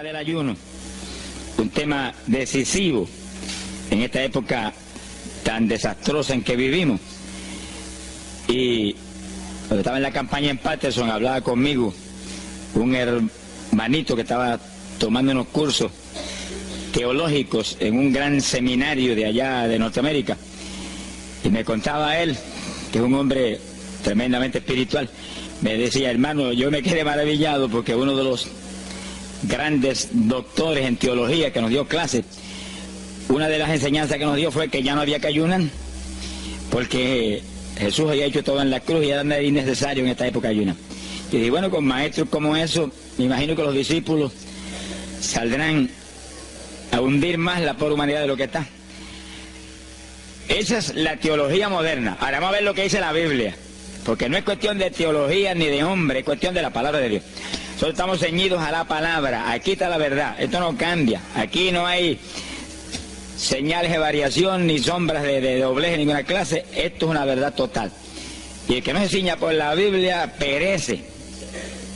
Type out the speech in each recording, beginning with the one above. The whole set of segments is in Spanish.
Del ayuno, un tema decisivo en esta época tan desastrosa en que vivimos. Y cuando estaba en la campaña en Patterson, hablaba conmigo un hermanito que estaba tomando unos cursos teológicos en un gran seminario de allá de Norteamérica, y me contaba él, que es un hombre tremendamente espiritual, me decía: hermano, yo me quedé maravillado porque uno de los grandes doctores en teología que nos dio clases, una de las enseñanzas que nos dio fue que ya no había que ayunar, porque Jesús había hecho todo en la cruz y era innecesario en esta época ayunar. Y dije, bueno, con maestros como eso, me imagino que los discípulos saldrán a hundir más la pobre humanidad de lo que está. Esa es la teología moderna. Ahora vamos a ver lo que dice la Biblia, porque no es cuestión de teología ni de hombre, es cuestión de la palabra de Dios. Nosotros estamos ceñidos a la palabra, aquí está la verdad, esto no cambia, aquí no hay señales de variación ni sombras de doblez de ninguna clase, esto es una verdad total. Y el que no se ciña por la Biblia perece,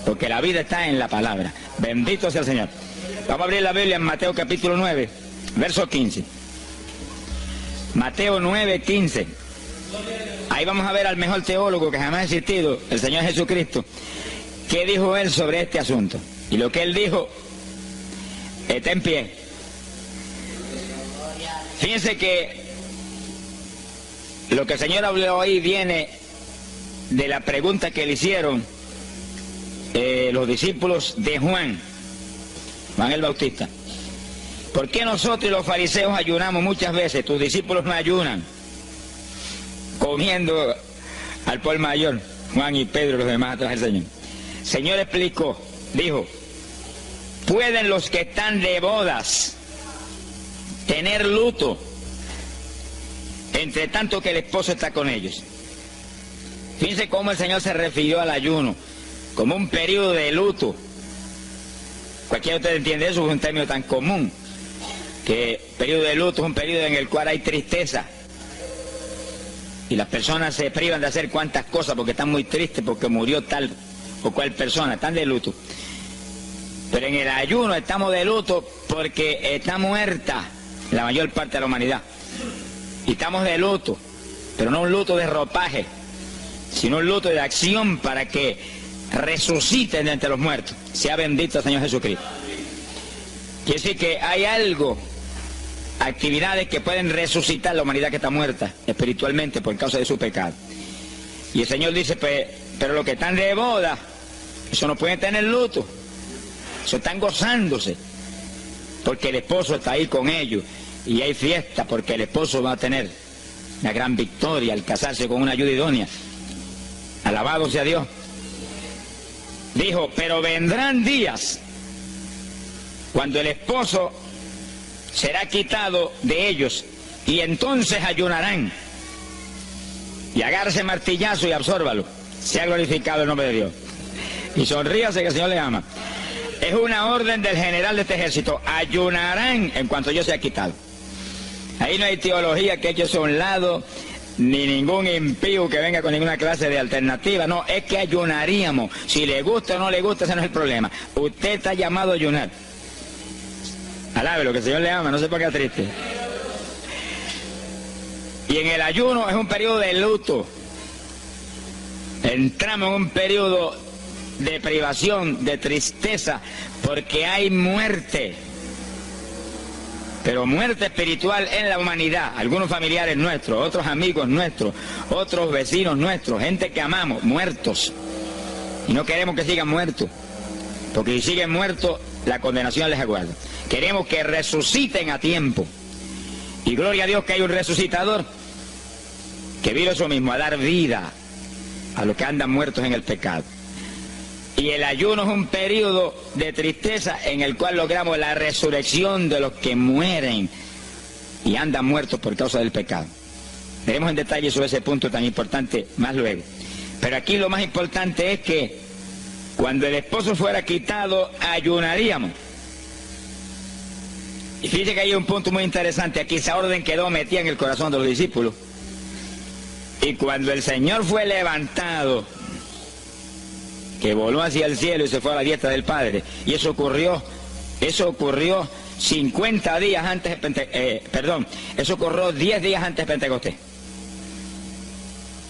porque la vida está en la palabra. Bendito sea el Señor. Vamos a abrir la Biblia en Mateo capítulo 9, verso 15. Mateo 9, 15. Ahí vamos a ver al mejor teólogo que jamás ha existido, el Señor Jesucristo. ¿Qué dijo él sobre este asunto? Y lo que él dijo está en pie. Fíjense que lo que el Señor habló ahí viene de la pregunta que le hicieron los discípulos de Juan el Bautista. ¿Por qué nosotros y los fariseos ayunamos muchas veces? Tus discípulos no ayunan, comiendo al por mayor, Juan y Pedro y los demás atrás del Señor. El Señor explicó, dijo: ¿pueden los que están de bodas tener luto entre tanto que el esposo está con ellos? Fíjense cómo el Señor se refirió al ayuno como un periodo de luto. Cualquiera de ustedes entiende eso, es un término tan común, que periodo de luto es un periodo en el cual hay tristeza y las personas se privan de hacer cuantas cosas porque están muy tristes porque murió tal o cual persona, están de luto. Pero en el ayuno estamos de luto porque está muerta la mayor parte de la humanidad. Y estamos de luto, pero no un luto de ropaje, sino un luto de acción para que resuciten de entre los muertos. Sea bendito el Señor Jesucristo. Quiere decir que hay algo, actividades que pueden resucitar la humanidad que está muerta espiritualmente por causa de su pecado. Y el Señor dice, pero los que están de boda, eso no pueden tener luto, eso están gozándose, porque el esposo está ahí con ellos, y hay fiesta porque el esposo va a tener una gran victoria al casarse con una ayuda idónea. Alabado sea Dios. Dijo, pero vendrán días cuando el esposo será quitado de ellos, y entonces ayunarán. Y agárrese martillazo y absórbalo. Sea glorificado el nombre de Dios. Y sonríase que el Señor le ama. Es una orden del general de este ejército. Ayunarán en cuanto yo sea quitado. Ahí no hay teología que eche a un lado, ni ningún impío que venga con ninguna clase de alternativa. No, es que ayunaríamos. Si le gusta o no le gusta, ese no es el problema. Usted está llamado a ayunar. Alábelo, que el Señor le ama, no se ponga triste. Y en el ayuno es un periodo de luto. Entramos en un periodo de privación, de tristeza, porque hay muerte. Pero muerte espiritual en la humanidad. Algunos familiares nuestros, otros amigos nuestros, otros vecinos nuestros, gente que amamos, muertos. Y no queremos que sigan muertos, porque si siguen muertos, la condenación les aguarda. Queremos que resuciten a tiempo. Y gloria a Dios que hay un resucitador que vino eso mismo, a dar vida a los que andan muertos en el pecado. Y el ayuno es un periodo de tristeza en el cual logramos la resurrección de los que mueren y andan muertos por causa del pecado. Veremos en detalle sobre ese punto tan importante más luego. Pero aquí lo más importante es que cuando el esposo fuera quitado, ayunaríamos. Y fíjense que hay un punto muy interesante. Aquí esa orden quedó metida en el corazón de los discípulos. Y cuando el Señor fue levantado, que voló hacia el cielo y se fue a la diestra del Padre, y eso ocurrió Eso ocurrió 50 días antes de eso ocurrió 10 días antes de Pentecostés.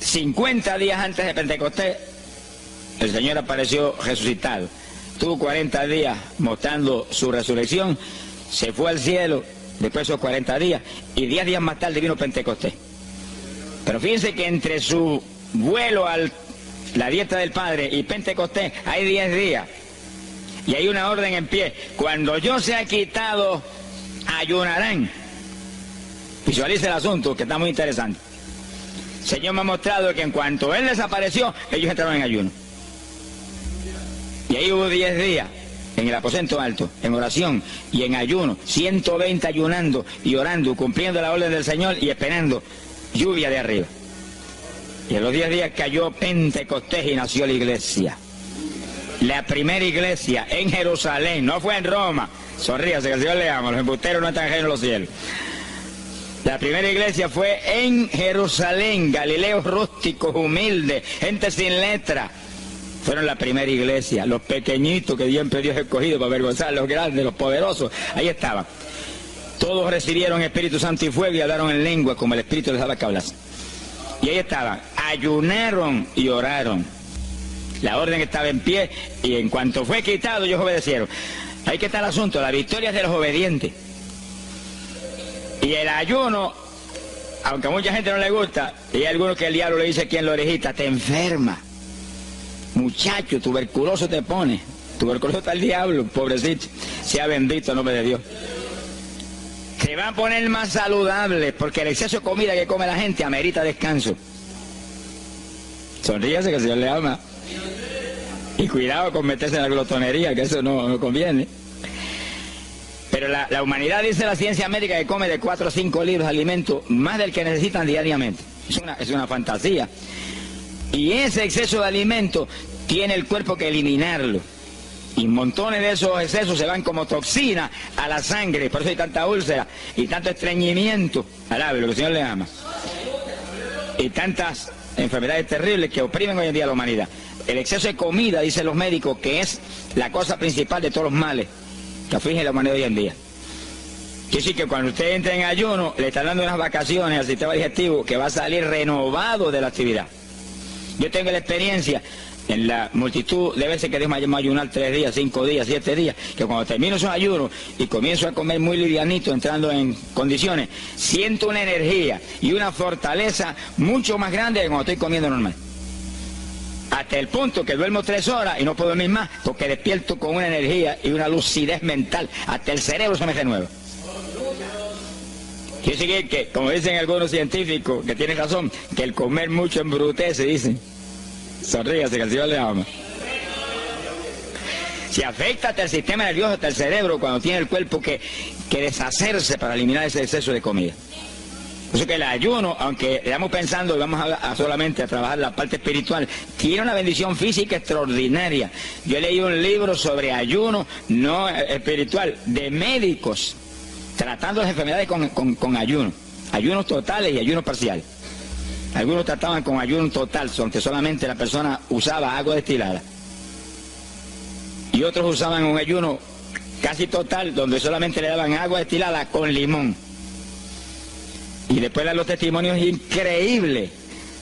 50 días antes de Pentecostés, el Señor apareció resucitado. Tuvo 40 días mostrando su resurrección, se fue al cielo después de esos 40 días, y 10 días más tarde vino Pentecostés. Pero fíjense que entre su vuelo a la dieta del Padre y Pentecostés hay 10 días. Y hay una orden en pie: cuando yo sea quitado, ayunarán. Visualice el asunto, que está muy interesante. El Señor me ha mostrado que en cuanto Él desapareció, ellos entraron en ayuno. Y ahí hubo 10 días en el aposento alto, en oración y en ayuno, 120 ayunando y orando, cumpliendo la orden del Señor y esperando lluvia de arriba. Y en los 10 días cayó Pentecostés y nació la iglesia. La primera iglesia en Jerusalén, no fue en Roma. Sonríase, que el Señor le ama, los embusteros no están ajenos a los cielos. La primera iglesia fue en Jerusalén, galileos rústicos, humildes, gente sin letra. Fueron la primera iglesia, los pequeñitos que siempre Dios ha escogido para avergonzar a los grandes, los poderosos, ahí estaban. Todos recibieron Espíritu Santo y fuego y hablaron en lengua como el Espíritu les daba que hablasen. Y ahí estaban, ayunaron y oraron. La orden estaba en pie y en cuanto fue quitado ellos obedecieron. Ahí que está el asunto, la victoria es de los obedientes. Y el ayuno, aunque a mucha gente no le gusta, y hay algunos que el diablo le dice aquí en la orejita: te enferma. Muchacho, tuberculoso te pone. Tuberculoso está el diablo, pobrecito. Sea bendito el nombre de Dios. Se va a poner más saludable, porque el exceso de comida que come la gente amerita descanso. Sonríase, que el Señor le ama. Y cuidado con meterse en la glotonería, que eso no conviene. Pero la humanidad, dice la ciencia médica, que come de 4 a 5 litros de alimento, más del que necesitan diariamente. Es una fantasía. Y ese exceso de alimento tiene el cuerpo que eliminarlo. Y montones de esos excesos se van como toxina a la sangre. Por eso hay tanta úlcera y tanto estreñimiento. Alabe, lo que el Señor le ama. Y tantas enfermedades terribles que oprimen hoy en día a la humanidad. El exceso de comida, dicen los médicos, que es la cosa principal de todos los males que afligen a la humanidad hoy en día. Quiere decir que cuando usted entra en ayuno, le está dando unas vacaciones al sistema digestivo que va a salir renovado de la actividad. Yo tengo la experiencia en la multitud de veces que Dios me ha llamado a ayunar 3 días, 5 días, 7 días, que cuando termino esos ayunos y comienzo a comer muy livianito, entrando en condiciones, siento una energía y una fortaleza mucho más grande que cuando estoy comiendo normal. Hasta el punto que duermo 3 horas y no puedo dormir más, porque despierto con una energía y una lucidez mental. Hasta el cerebro se me renueva. Quiere decir que, como dicen algunos científicos, que tienen razón, que el comer mucho embrutece, dicen. Sonríase, que el Señor le ama. Si afecta hasta el sistema nervioso, hasta el cerebro, cuando tiene el cuerpo que deshacerse para eliminar ese exceso de comida. Por eso que el ayuno, aunque estamos pensando y vamos solamente a trabajar la parte espiritual, tiene una bendición física extraordinaria. Yo leí un libro sobre ayuno, no espiritual, de médicos, tratando las enfermedades con ayuno. Ayunos totales y ayunos parciales. Algunos trataban con ayuno total, donde solamente la persona usaba agua destilada. Y otros usaban un ayuno casi total, donde solamente le daban agua destilada con limón. Y después dan los testimonios increíbles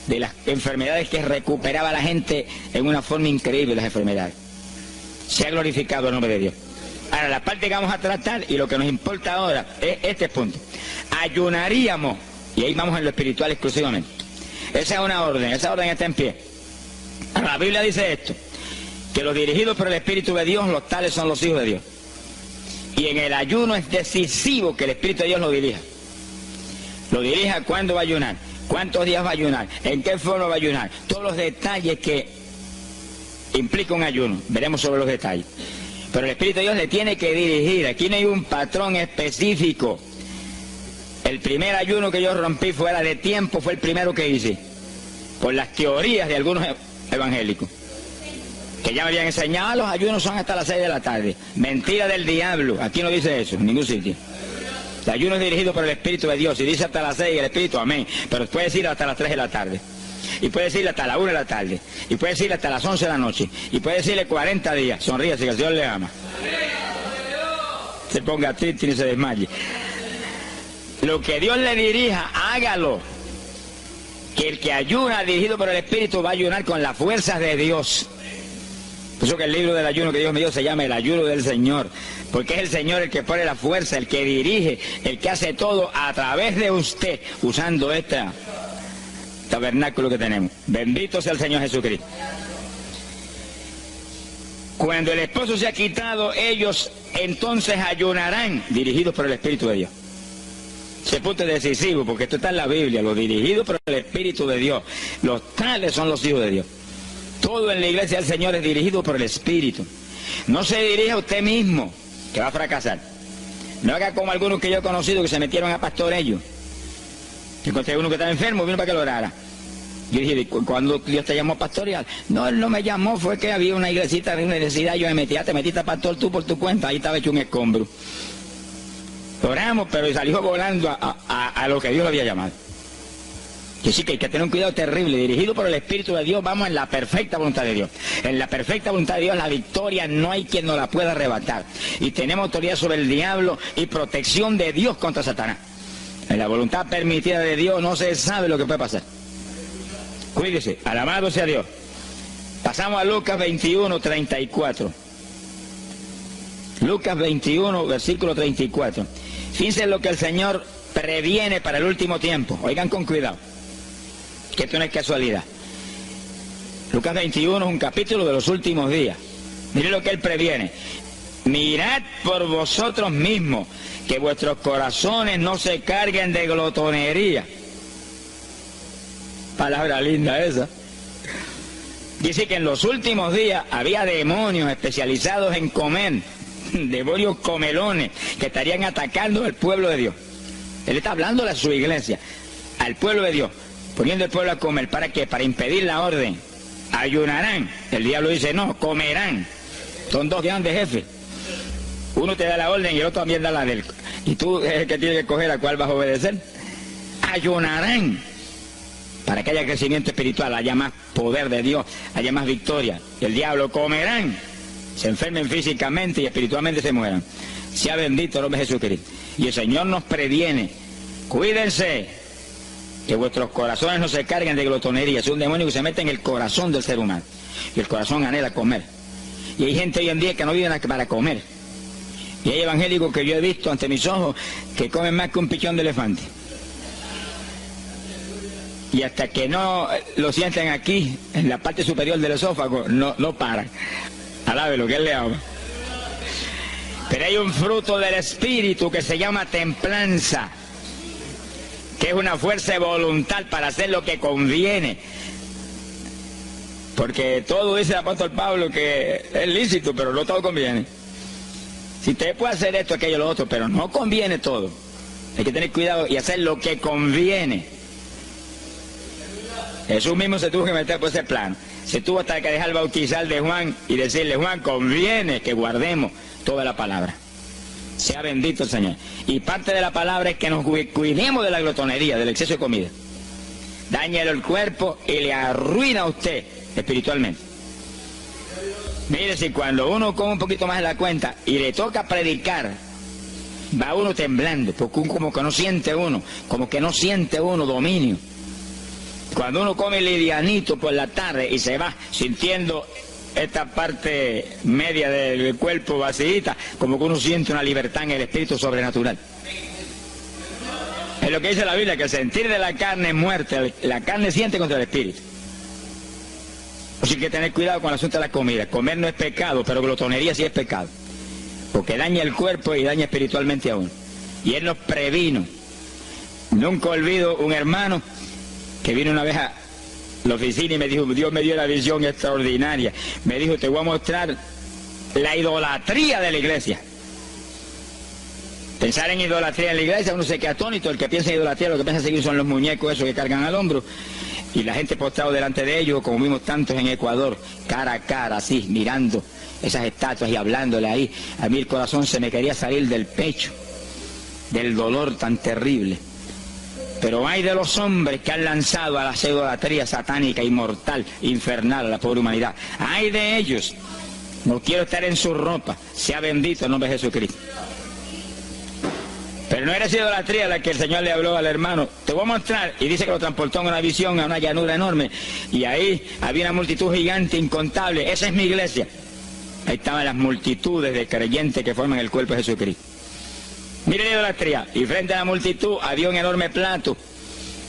de las enfermedades que recuperaba la gente en una forma increíble, las enfermedades. Se ha glorificado el nombre de Dios. Ahora, la parte que vamos a tratar y lo que nos importa ahora es este punto. Ayunaríamos, y ahí vamos en lo espiritual exclusivamente. Esa es una orden, esa orden está en pie. Ahora, la Biblia dice esto, que los dirigidos por el Espíritu de Dios, los tales son los hijos de Dios. Y en el ayuno es decisivo que el Espíritu de Dios lo dirija. Lo dirija cuándo va a ayunar, cuántos días va a ayunar, en qué forma va a ayunar, todos los detalles que implica un ayuno, veremos sobre los detalles. Pero el Espíritu de Dios le tiene que dirigir, aquí no hay un patrón específico. El primer ayuno que yo rompí fuera de tiempo fue el primero que hice, por las teorías de algunos evangélicos, que ya me habían enseñado, los ayunos son hasta las 6 de la tarde. Mentira del diablo, aquí no dice eso, en ningún sitio. El ayuno es dirigido por el Espíritu de Dios, y dice hasta las 6 el Espíritu, amén, pero puede decir hasta las 3 de la tarde, y puede decirle hasta la 1 de la tarde, y puede decirle hasta las 11 de la noche, y puede decirle 40 días, sonríase que el Señor le ama. se ponga triste ni se desmaye. Lo que Dios le dirija, hágalo. Que el que ayuna dirigido por el Espíritu va a ayunar con las fuerzas de Dios. Por eso que el libro del ayuno que Dios me dio se llama el ayuno del Señor, porque es el Señor el que pone la fuerza, el que dirige, el que hace todo a través de usted, usando este tabernáculo que tenemos. Bendito sea el Señor Jesucristo. Cuando el esposo se ha quitado, ellos entonces ayunarán, dirigidos por el Espíritu de Dios. Ese punto es decisivo, porque esto está en la Biblia, los dirigidos por el Espíritu de Dios. Los tales son los hijos de Dios. Todo en la iglesia del Señor es dirigido por el Espíritu. No se dirija a usted mismo, que va a fracasar. No haga como algunos que yo he conocido que se metieron a pastor ellos. Yo encontré uno que estaba enfermo, vino para que lo orara. Yo dije, ¿cuándo Dios te llamó pastoreal? No, él no me llamó, fue que había una iglesita de una necesidad, yo me metí, te metiste a pastor tú por tu cuenta, ahí estaba hecho un escombro. Oramos, pero salió volando a lo que Dios lo había llamado. Que sí que hay que tener un cuidado terrible, dirigido por el Espíritu de Dios, vamos en la perfecta voluntad de Dios. En la perfecta voluntad de Dios la victoria no hay quien nos la pueda arrebatar. Y tenemos autoridad sobre el diablo y protección de Dios contra Satanás. En la voluntad permitida de Dios no se sabe lo que puede pasar. Cuídese, alabado sea Dios. Pasamos a Lucas 21, 34. Lucas 21, versículo 34. Fíjense lo que el Señor previene para el último tiempo. Oigan con cuidado, que esto no es casualidad. Lucas 21 es un capítulo de los últimos días. Miren lo que Él previene. Mirad por vosotros mismos, que vuestros corazones no se carguen de glotonería. Palabra linda esa. Dice que en los últimos días había demonios especializados en comer, demonios comelones, que estarían atacando al pueblo de Dios. Él está hablando a su iglesia, al pueblo de Dios, poniendo al pueblo a comer. ¿Para qué? Para impedir la orden. Ayunarán. El diablo dice, no, comerán. Son dos grandes jefes. Uno te da la orden y el otro también da la del. Y tú es el que tiene que escoger a cuál vas a obedecer. Ayunarán. Para que haya crecimiento espiritual, haya más poder de Dios, haya más victoria. El diablo comerán. Se enfermen físicamente y espiritualmente se mueran. Sea bendito el nombre de Jesucristo. Y el Señor nos previene. Cuídense, que vuestros corazones no se carguen de glotonería. Es un demonio que se mete en el corazón del ser humano. Y el corazón anhela comer. Y hay gente hoy en día que no vive para comer. Y hay evangélicos que yo he visto ante mis ojos que comen más que un pichón de elefante. Y hasta que no lo sienten aquí, en la parte superior del esófago, no paran. Alabe lo que Él le ama. Pero hay un fruto del Espíritu que se llama templanza, que es una fuerza de voluntad para hacer lo que conviene. Porque todo dice el apóstol Pablo que es lícito, pero no todo conviene. Si usted puede hacer esto, aquello, lo otro, pero no conviene todo. Hay que tener cuidado y hacer lo que conviene. Jesús mismo se tuvo que meter por ese plano. Se tuvo hasta que dejar bautizar de Juan y decirle, Juan, conviene que guardemos toda la palabra. Sea bendito el Señor. Y parte de la palabra es que nos cuidemos de la glotonería, del exceso de comida. Dáñelo el cuerpo y le arruina a usted espiritualmente. Mire, si cuando uno come un poquito más de la cuenta y le toca predicar, va uno temblando, porque como que no siente uno dominio. Cuando uno come livianito por la tarde y se va sintiendo esta parte media del cuerpo vacíita, como que uno siente una libertad en el espíritu sobrenatural. Es lo que dice la Biblia, que el sentir de la carne es muerte, la carne siente contra el espíritu. Así que hay que tener cuidado con el asunto de la comida. Comer no es pecado, pero glotonería sí es pecado, porque daña el cuerpo y daña espiritualmente a uno. Y Él nos previno. Nunca olvido un hermano que vino una vez a la oficina y me dijo, Dios me dio una visión extraordinaria. Me dijo, te voy a mostrar la idolatría de la iglesia. Pensar en idolatría en la iglesia, uno se queda atónito. El que piensa en idolatría, lo que piensa seguir son los muñecos esos que cargan al hombro. Y la gente postrado delante de ellos, como vimos tantos en Ecuador, cara a cara, así, mirando esas estatuas y hablándole ahí. A mí el corazón se me quería salir del pecho, del dolor tan terrible. Pero hay de los hombres que han lanzado a la idolatría satánica, inmortal, infernal a la pobre humanidad. Hay de ellos. No quiero estar en su ropa. Sea bendito el nombre de Jesucristo. Pero no era esa idolatría la que el Señor le habló al hermano. Te voy a mostrar. Y dice que lo transportó en una visión a una llanura enorme. Y ahí había una multitud gigante, incontable. Esa es mi iglesia. Ahí estaban las multitudes de creyentes que forman el cuerpo de Jesucristo. Mire la idolatría. Y frente a la multitud había un enorme plato.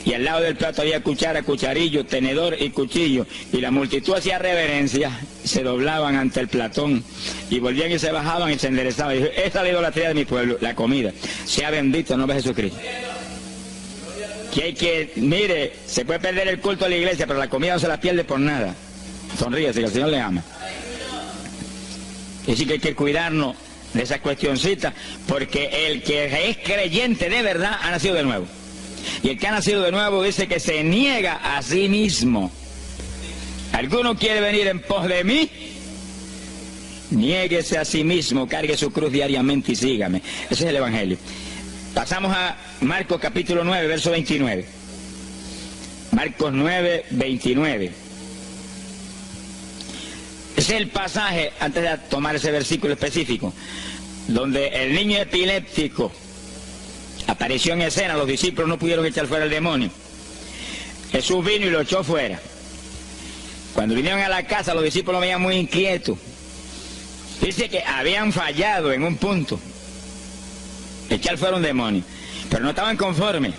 Y al lado del plato había cuchara, cucharillo, tenedor y cuchillo. Y la multitud hacía reverencia, se doblaban ante el platón y volvían y se bajaban y se enderezaban. Y dijo, esa es la idolatría de mi pueblo, la comida. Sea bendito el nombre de Jesucristo. Mire, se puede perder el culto a la iglesia, pero la comida no se la pierde por nada. Sonríese, que el Señor le ama. Es decir, que hay que cuidarnos de esas cuestioncitas, porque el que es creyente de verdad ha nacido de nuevo. Y el que ha nacido de nuevo dice que se niega a sí mismo. ¿Alguno quiere venir en pos de mí? Niéguese a sí mismo, cargue su cruz diariamente y sígame. Ese es el Evangelio. Pasamos a Marcos capítulo 9, verso 29. Marcos 9, 29. Ese es el pasaje, antes de tomar ese versículo específico, donde el niño epiléptico apareció en escena. Los discípulos no pudieron echar fuera el demonio. Jesús vino y lo echó fuera. Cuando vinieron a la casa, los discípulos lo veían muy inquietos. Dice que habían fallado en un punto, echar fuera un demonio, pero no estaban conformes.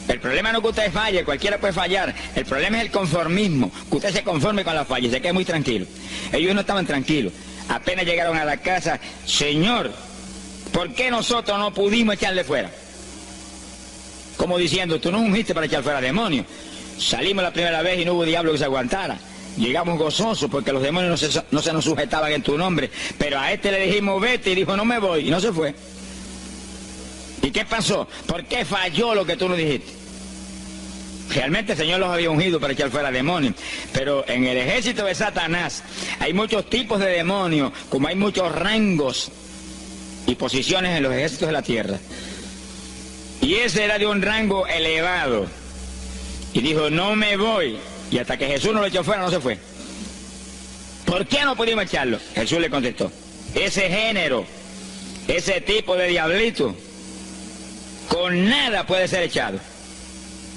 El problema no es que usted falle, cualquiera puede fallar. El problema es el conformismo, que usted se conforme con la falla y se quede muy tranquilo. Ellos no estaban tranquilos. Apenas llegaron a la casa, Señor, ¿por qué nosotros no pudimos echarle fuera? Como diciendo, tú no ungiste para echar fuera demonios. Salimos la primera vez y no hubo diablo que se aguantara. Llegamos gozosos porque los demonios no se nos sujetaban en tu nombre. Pero a este le dijimos, vete, y dijo, no me voy, y no se fue. ¿Y qué pasó? ¿Por qué falló lo que tú nos dijiste? Realmente el Señor los había ungido para echar fuera demonios. Pero en el ejército de Satanás hay muchos tipos de demonios, como hay muchos rangos y posiciones en los ejércitos de la tierra. Y ese era de un rango elevado. Y dijo, no me voy. Y hasta que Jesús no lo echó fuera, no se fue. ¿Por qué no pudimos echarlo? Jesús le contestó, ese género, ese tipo de diablito, con nada puede ser echado,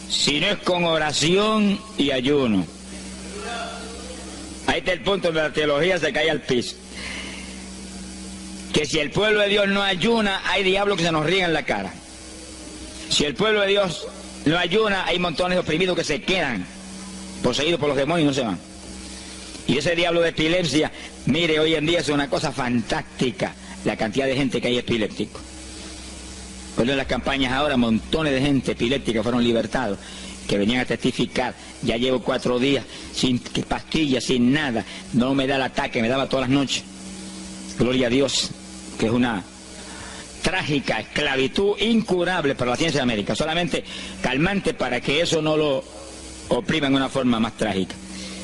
si no es con oración y ayuno. Ahí está el punto donde la teología se cae al piso. Que si el pueblo de Dios no ayuna, hay diablos que se nos ríen en la cara. Si el pueblo de Dios no ayuna, hay montones de oprimidos que se quedan poseídos por los demonios y no se van. Y ese diablo de epilepsia, mire, hoy en día es una cosa fantástica la cantidad de gente que hay epiléptico. Pues en las campañas ahora, montones de gente epiléptica fueron libertados, que venían a testificar. Ya llevo 4 días sin pastillas, sin nada, no me da el ataque, me daba todas las noches. Gloria a Dios, que es una trágica esclavitud incurable para la ciencia de América, solamente calmante para que eso no lo oprima en una forma más trágica.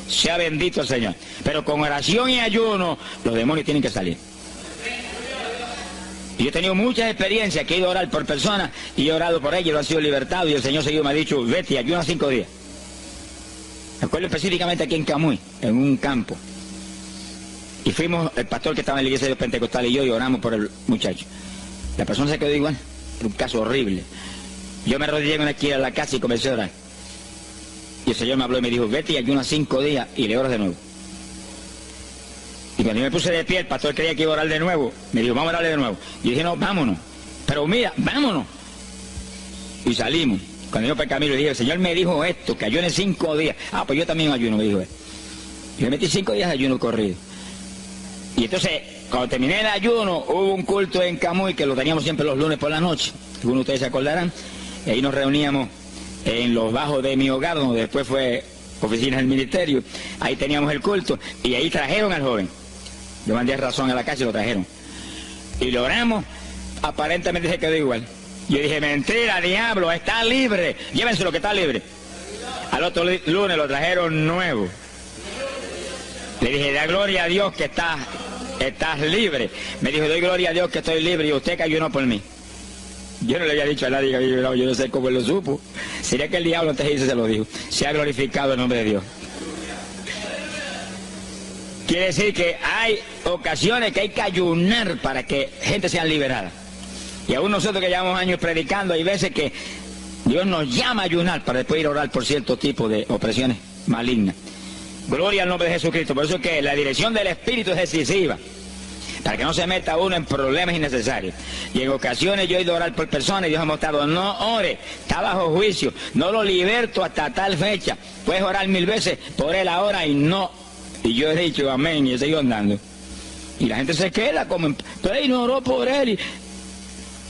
Sea bendito el Señor. Pero con oración y ayuno, los demonios tienen que salir. Y yo he tenido muchas experiencias que he ido a orar por personas y he orado por ellos, lo han sido libertados, y el Señor seguido me ha dicho, vete, ayuna 5 días. Me acuerdo específicamente aquí en Camuy, en un campo. Y fuimos, el pastor que estaba en la iglesia de Pentecostal y yo, y oramos por el muchacho. La persona se quedó igual, era un caso horrible. Yo me arrodillé en una esquina de la casa y comencé a orar. Y el Señor me habló y me dijo, vete y ayuna 5 días y le oras de nuevo. Y cuando yo me puse de pie, el pastor creía que iba a orar de nuevo. Me dijo, vamos a orarle de nuevo. Y yo dije, no, vámonos. Pero mira, vámonos. Y salimos. Cuando yo por el camino le dije, el Señor me dijo esto, que ayune 5 días. Ah, pues yo también ayuno, me dijo él. Y me metí 5 días de ayuno corrido. Y entonces, cuando terminé el ayuno, hubo un culto en Camuy, que lo teníamos siempre los lunes por la noche. Algunos de ustedes se acordarán. Y ahí nos reuníamos en los bajos de mi hogar, donde después fue oficina del ministerio. Ahí teníamos el culto. Y ahí trajeron al joven. Yo mandé razón a la casa y lo trajeron. Y lo oramos, aparentemente se quedó igual. Yo dije, mentira, diablo, está libre. Llévense lo que está libre. Al otro lunes lo trajeron nuevo. Le dije, da gloria a Dios que estás libre. Me dijo, doy gloria a Dios que estoy libre y usted que ayunó por mí. Yo no le había dicho a nadie que había ayunado, yo no sé cómo él lo supo. Sería que el diablo antes de irse se lo dijo. Se ha glorificado el nombre de Dios. Quiere decir que hay ocasiones que hay que ayunar para que gente sea liberada. Y aún nosotros que llevamos años predicando, hay veces que Dios nos llama a ayunar para después ir a orar por cierto tipo de opresiones malignas. Gloria al nombre de Jesucristo. Por eso es que la dirección del Espíritu es decisiva, para que no se meta uno en problemas innecesarios. Y en ocasiones yo he ido a orar por personas y Dios ha mostrado: no ore, está bajo juicio, no lo liberto hasta tal fecha. Puedes orar 1000 veces por él ahora y no. Y yo he dicho amén y he seguido andando. Y la gente se queda como, pero él no oró por él. Y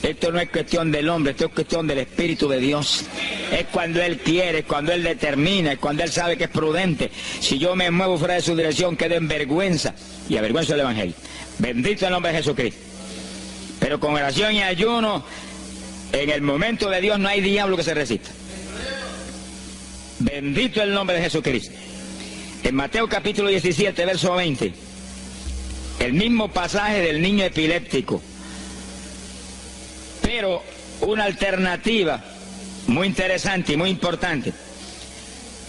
esto no es cuestión del hombre, esto es cuestión del Espíritu de Dios. Es cuando Él quiere, es cuando Él determina, es cuando Él sabe que es prudente. Si yo me muevo fuera de su dirección, quedo en vergüenza y avergüenzo el Evangelio. Bendito el nombre de Jesucristo. Pero con oración y ayuno, en el momento de Dios no hay diablo que se resista. Bendito el nombre de Jesucristo. En Mateo capítulo 17, verso 20, el mismo pasaje del niño epiléptico, pero una alternativa muy interesante y muy importante.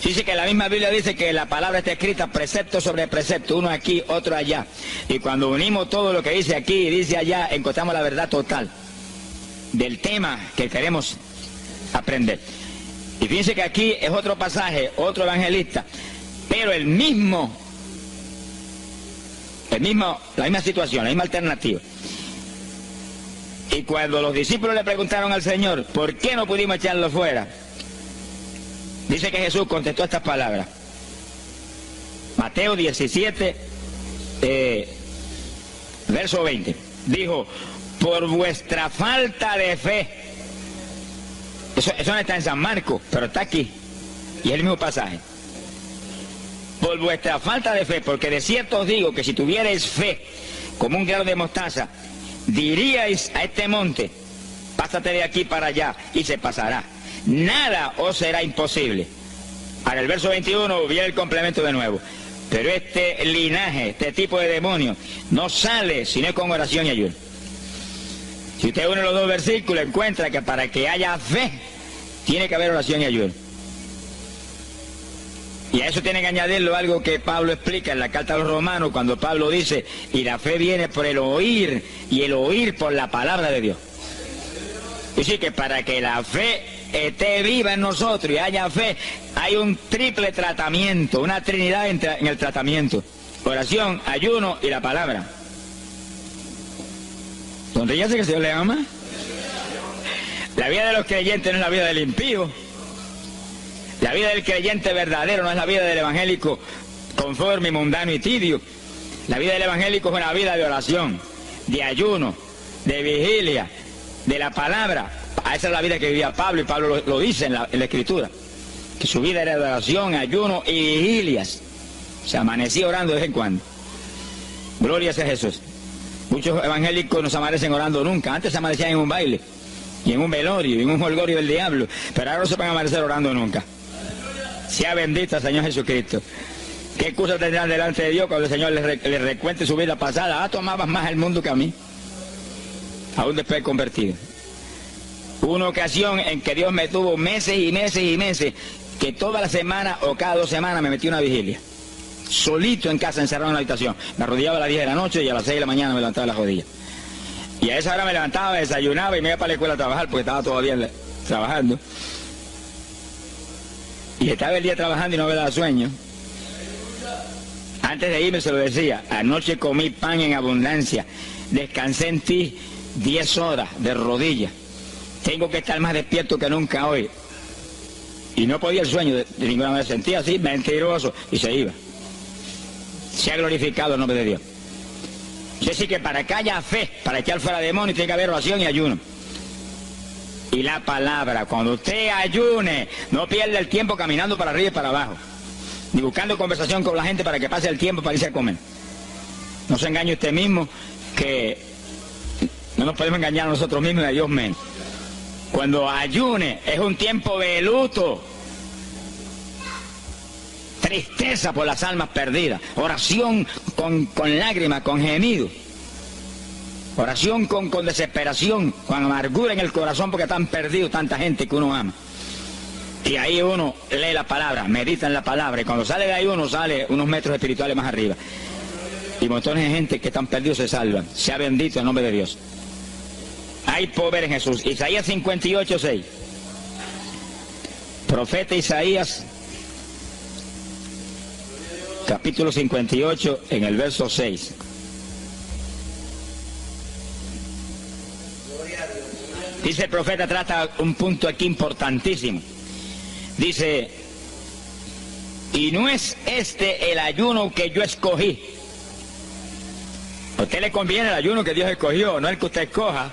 Dice que la misma Biblia dice que la palabra está escrita precepto sobre precepto, uno aquí, otro allá. Y cuando unimos todo lo que dice aquí y dice allá, encontramos la verdad total del tema que queremos aprender. Y fíjense que aquí es otro pasaje, otro evangelista, pero la misma situación, la misma alternativa. Y cuando los discípulos le preguntaron al Señor, ¿por qué no pudimos echarlo fuera? Dice que Jesús contestó estas palabras. Mateo 17, verso 20. Dijo: por vuestra falta de fe. Eso no está en San Marcos, pero está aquí. Y es el mismo pasaje. Por vuestra falta de fe, porque de cierto os digo que si tuvierais fe como un grano de mostaza, diríais a este monte: pásate de aquí para allá, y se pasará. Nada os será imposible. Ahora el verso 21 viene el complemento de nuevo. Pero este linaje, este tipo de demonio, no sale sino con oración y ayuno. Si usted une los dos versículos, encuentra que para que haya fe, tiene que haber oración y ayuno. Y a eso tiene que añadirlo algo que Pablo explica en la carta a los Romanos, cuando Pablo dice: y la fe viene por el oír, y el oír por la palabra de Dios. Es decir, que para que la fe esté viva en nosotros y haya fe, hay un triple tratamiento, una trinidad en el tratamiento: oración, ayuno y la palabra. ¿Dónde ya sé que el Señor le ama? La vida de los creyentes no es la vida del impío. La vida del creyente verdadero no es la vida del evangélico conforme, mundano y tibio. La vida del evangélico es una vida de oración, de ayuno, de vigilia, de la palabra. Esa es la vida que vivía Pablo, y Pablo lo dice en la Escritura, que su vida era de oración, ayuno y vigilias. Se amanecía orando de vez en cuando. Gloria sea Jesús. Muchos evangélicos no se amanecen orando nunca. Antes se amanecían en un baile, y en un velorio, y en un holgorio del diablo, pero ahora no se van a amanecer orando nunca. Sea bendito el Señor Jesucristo. ¿Qué excusa tendrán delante de Dios cuando el Señor les recuente su vida pasada? Ah, tomabas más el mundo que a mí, aún después de convertido. Hubo una ocasión en que Dios me tuvo meses y meses y meses, que toda la semana o cada 2 semanas me metí una vigilia, solito en casa, encerrado en la habitación. Me arrodillaba a las 10 de la noche y a las 6 de la mañana me levantaba de las rodillas. Y a esa hora me levantaba, desayunaba y me iba para la escuela a trabajar, porque estaba todavía trabajando. Y estaba el día trabajando y no me daba sueño. Antes de irme se lo decía: anoche comí pan en abundancia, descansé en ti 10 horas de rodillas, tengo que estar más despierto que nunca hoy. Y no podía el sueño de ninguna manera, sentía así, mentiroso, y se iba. Se ha glorificado el nombre de Dios. Es decir, que para que haya fe, para echar fuera demonios, tiene que haber oración y ayuno. Y la palabra, cuando usted ayune, no pierda el tiempo caminando para arriba y para abajo, ni buscando conversación con la gente para que pase el tiempo para irse a comer. No se engañe usted mismo, que no nos podemos engañar a nosotros mismos y a Dios menos. Cuando ayune es un tiempo de luto, tristeza por las almas perdidas, oración con lágrimas, con gemidos, oración con desesperación, con amargura en el corazón porque están perdidos tanta gente que uno ama. Y ahí uno lee la palabra, medita en la palabra, y cuando sale de ahí uno sale unos metros espirituales más arriba. Y montones de gente que están perdidos se salvan. Sea bendito el nombre de Dios. hay poder en Jesús. Isaías 58, 6. Profeta Isaías, capítulo 58, en el verso 6. Dice el profeta, trata un punto aquí importantísimo. Dice, y no es este el ayuno que yo escogí. A usted le conviene el ayuno que Dios escogió, no el que usted escoja.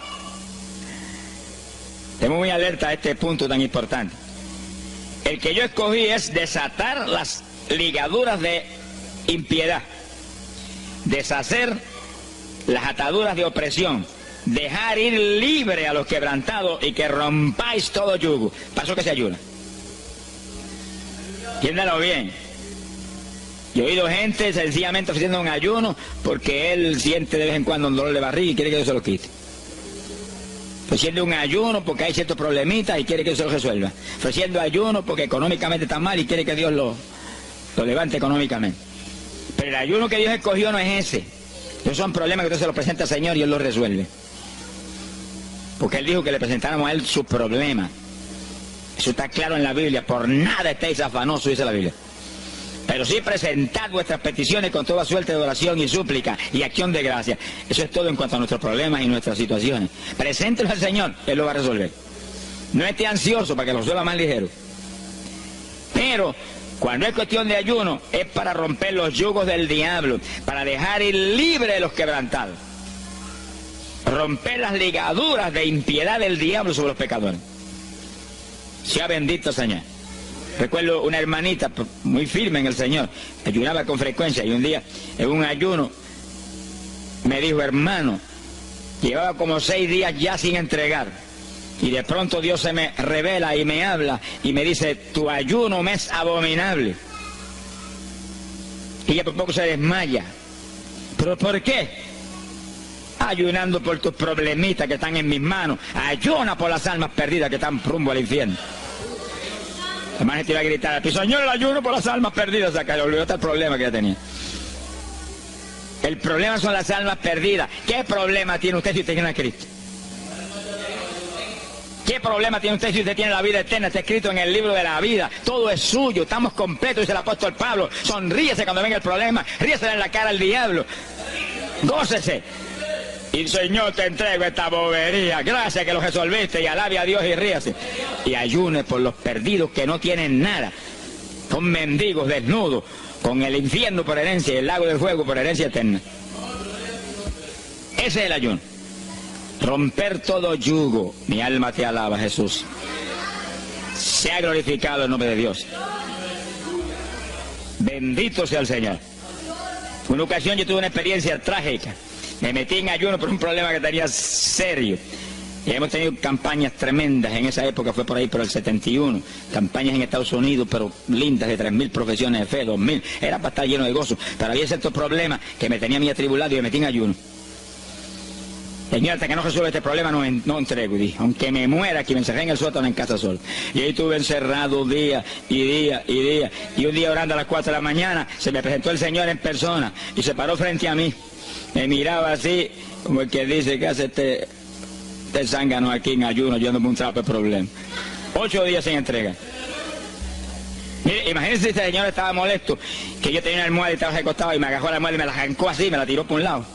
Estemos muy alerta a este punto tan importante. El que yo escogí es desatar las ligaduras de impiedad, deshacer las ataduras de opresión, dejar ir libre a los quebrantados y que rompáis todo yugo. Para eso que se ayuna. Entiéndalo bien. Yo he oído gente sencillamente ofreciendo un ayuno porque él siente de vez en cuando un dolor de barriga y quiere que Dios se lo quite. Ofreciendo un ayuno porque hay ciertos problemitas y quiere que Dios se lo resuelva. Ofreciendo ayuno porque económicamente está mal y quiere que Dios lo levante económicamente. Pero el ayuno que Dios escogió no es ese. Esos son problemas que Dios se los presenta al Señor y Él los resuelve. Porque Él dijo que le presentáramos a Él sus problemas. Eso está claro en la Biblia. Por nada estéis afanosos, dice la Biblia. Pero sí presentad vuestras peticiones con toda suerte de oración y súplica y acción de gracia. Eso es todo en cuanto a nuestros problemas y nuestras situaciones. Preséntelos al Señor, Él lo va a resolver. No esté ansioso para que lo resuelva más ligero. Pero cuando es cuestión de ayuno, es para romper los yugos del diablo, para dejar ir libre a los quebrantados. Romper las ligaduras de impiedad del diablo sobre los pecadores. Sea bendito el Señor. Recuerdo una hermanita muy firme en el Señor, ayunaba con frecuencia y un día en un ayuno me dijo, hermano, llevaba como 6 días ya sin entregar y de pronto Dios se me revela y me habla y me dice, tu ayuno me es abominable. Y ella por poco se desmaya. ¿Pero por qué? Ayunando por tus problemitas que están en mis manos. Ayuna por las almas perdidas que están rumbo al infierno. Además gente iba a gritar, Señor, el ayuno por las almas perdidas. Acá le olvidó hasta el problema que ya tenía. El problema son las almas perdidas. ¿Qué problema tiene usted si usted tiene a Cristo? ¿Qué problema tiene usted si usted tiene la vida eterna? Está escrito en el libro de la vida. Todo es suyo, estamos completos, dice el apóstol Pablo. Sonríese cuando venga el problema, ríese en la cara al diablo. Gócese. Y Señor, te entrego esta bobería. Gracias que lo resolviste y alabe a Dios y ríase. Y ayune por los perdidos que no tienen nada. Son mendigos desnudos, con el infierno por herencia y el lago del fuego por herencia eterna. Ese es el ayuno. Romper todo yugo. Mi alma te alaba, Jesús. Sea glorificado el nombre de Dios. Bendito sea el Señor. Una ocasión yo tuve una experiencia trágica. Me metí en ayuno por un problema que tenía serio. Y hemos tenido campañas tremendas. En esa época fue por ahí por el 71. Campañas en Estados Unidos, pero lindas, de 3.000 profesiones de fe, 2.000. Era para estar lleno de gozo. Pero había ciertos problemas que me tenía a mí atribulado y me metí en ayuno. Señor, hasta que no resuelva este problema no entrego. Y dije, aunque me muera aquí, me encerré en el sótano en casa solo. Y ahí estuve encerrado día y día y día. Y un día orando a las 4 de la mañana, se me presentó el Señor en persona y se paró frente a mí. Me miraba así, como el que dice, ¿qué hace este zángano aquí en ayuno, llevándome un trapo de problema? 8 días sin entrega. Mire, imagínense si este señor estaba molesto, que yo tenía una almohada y estaba recostado y me agarró la almohada y me la arrancó así, me la tiró por un lado.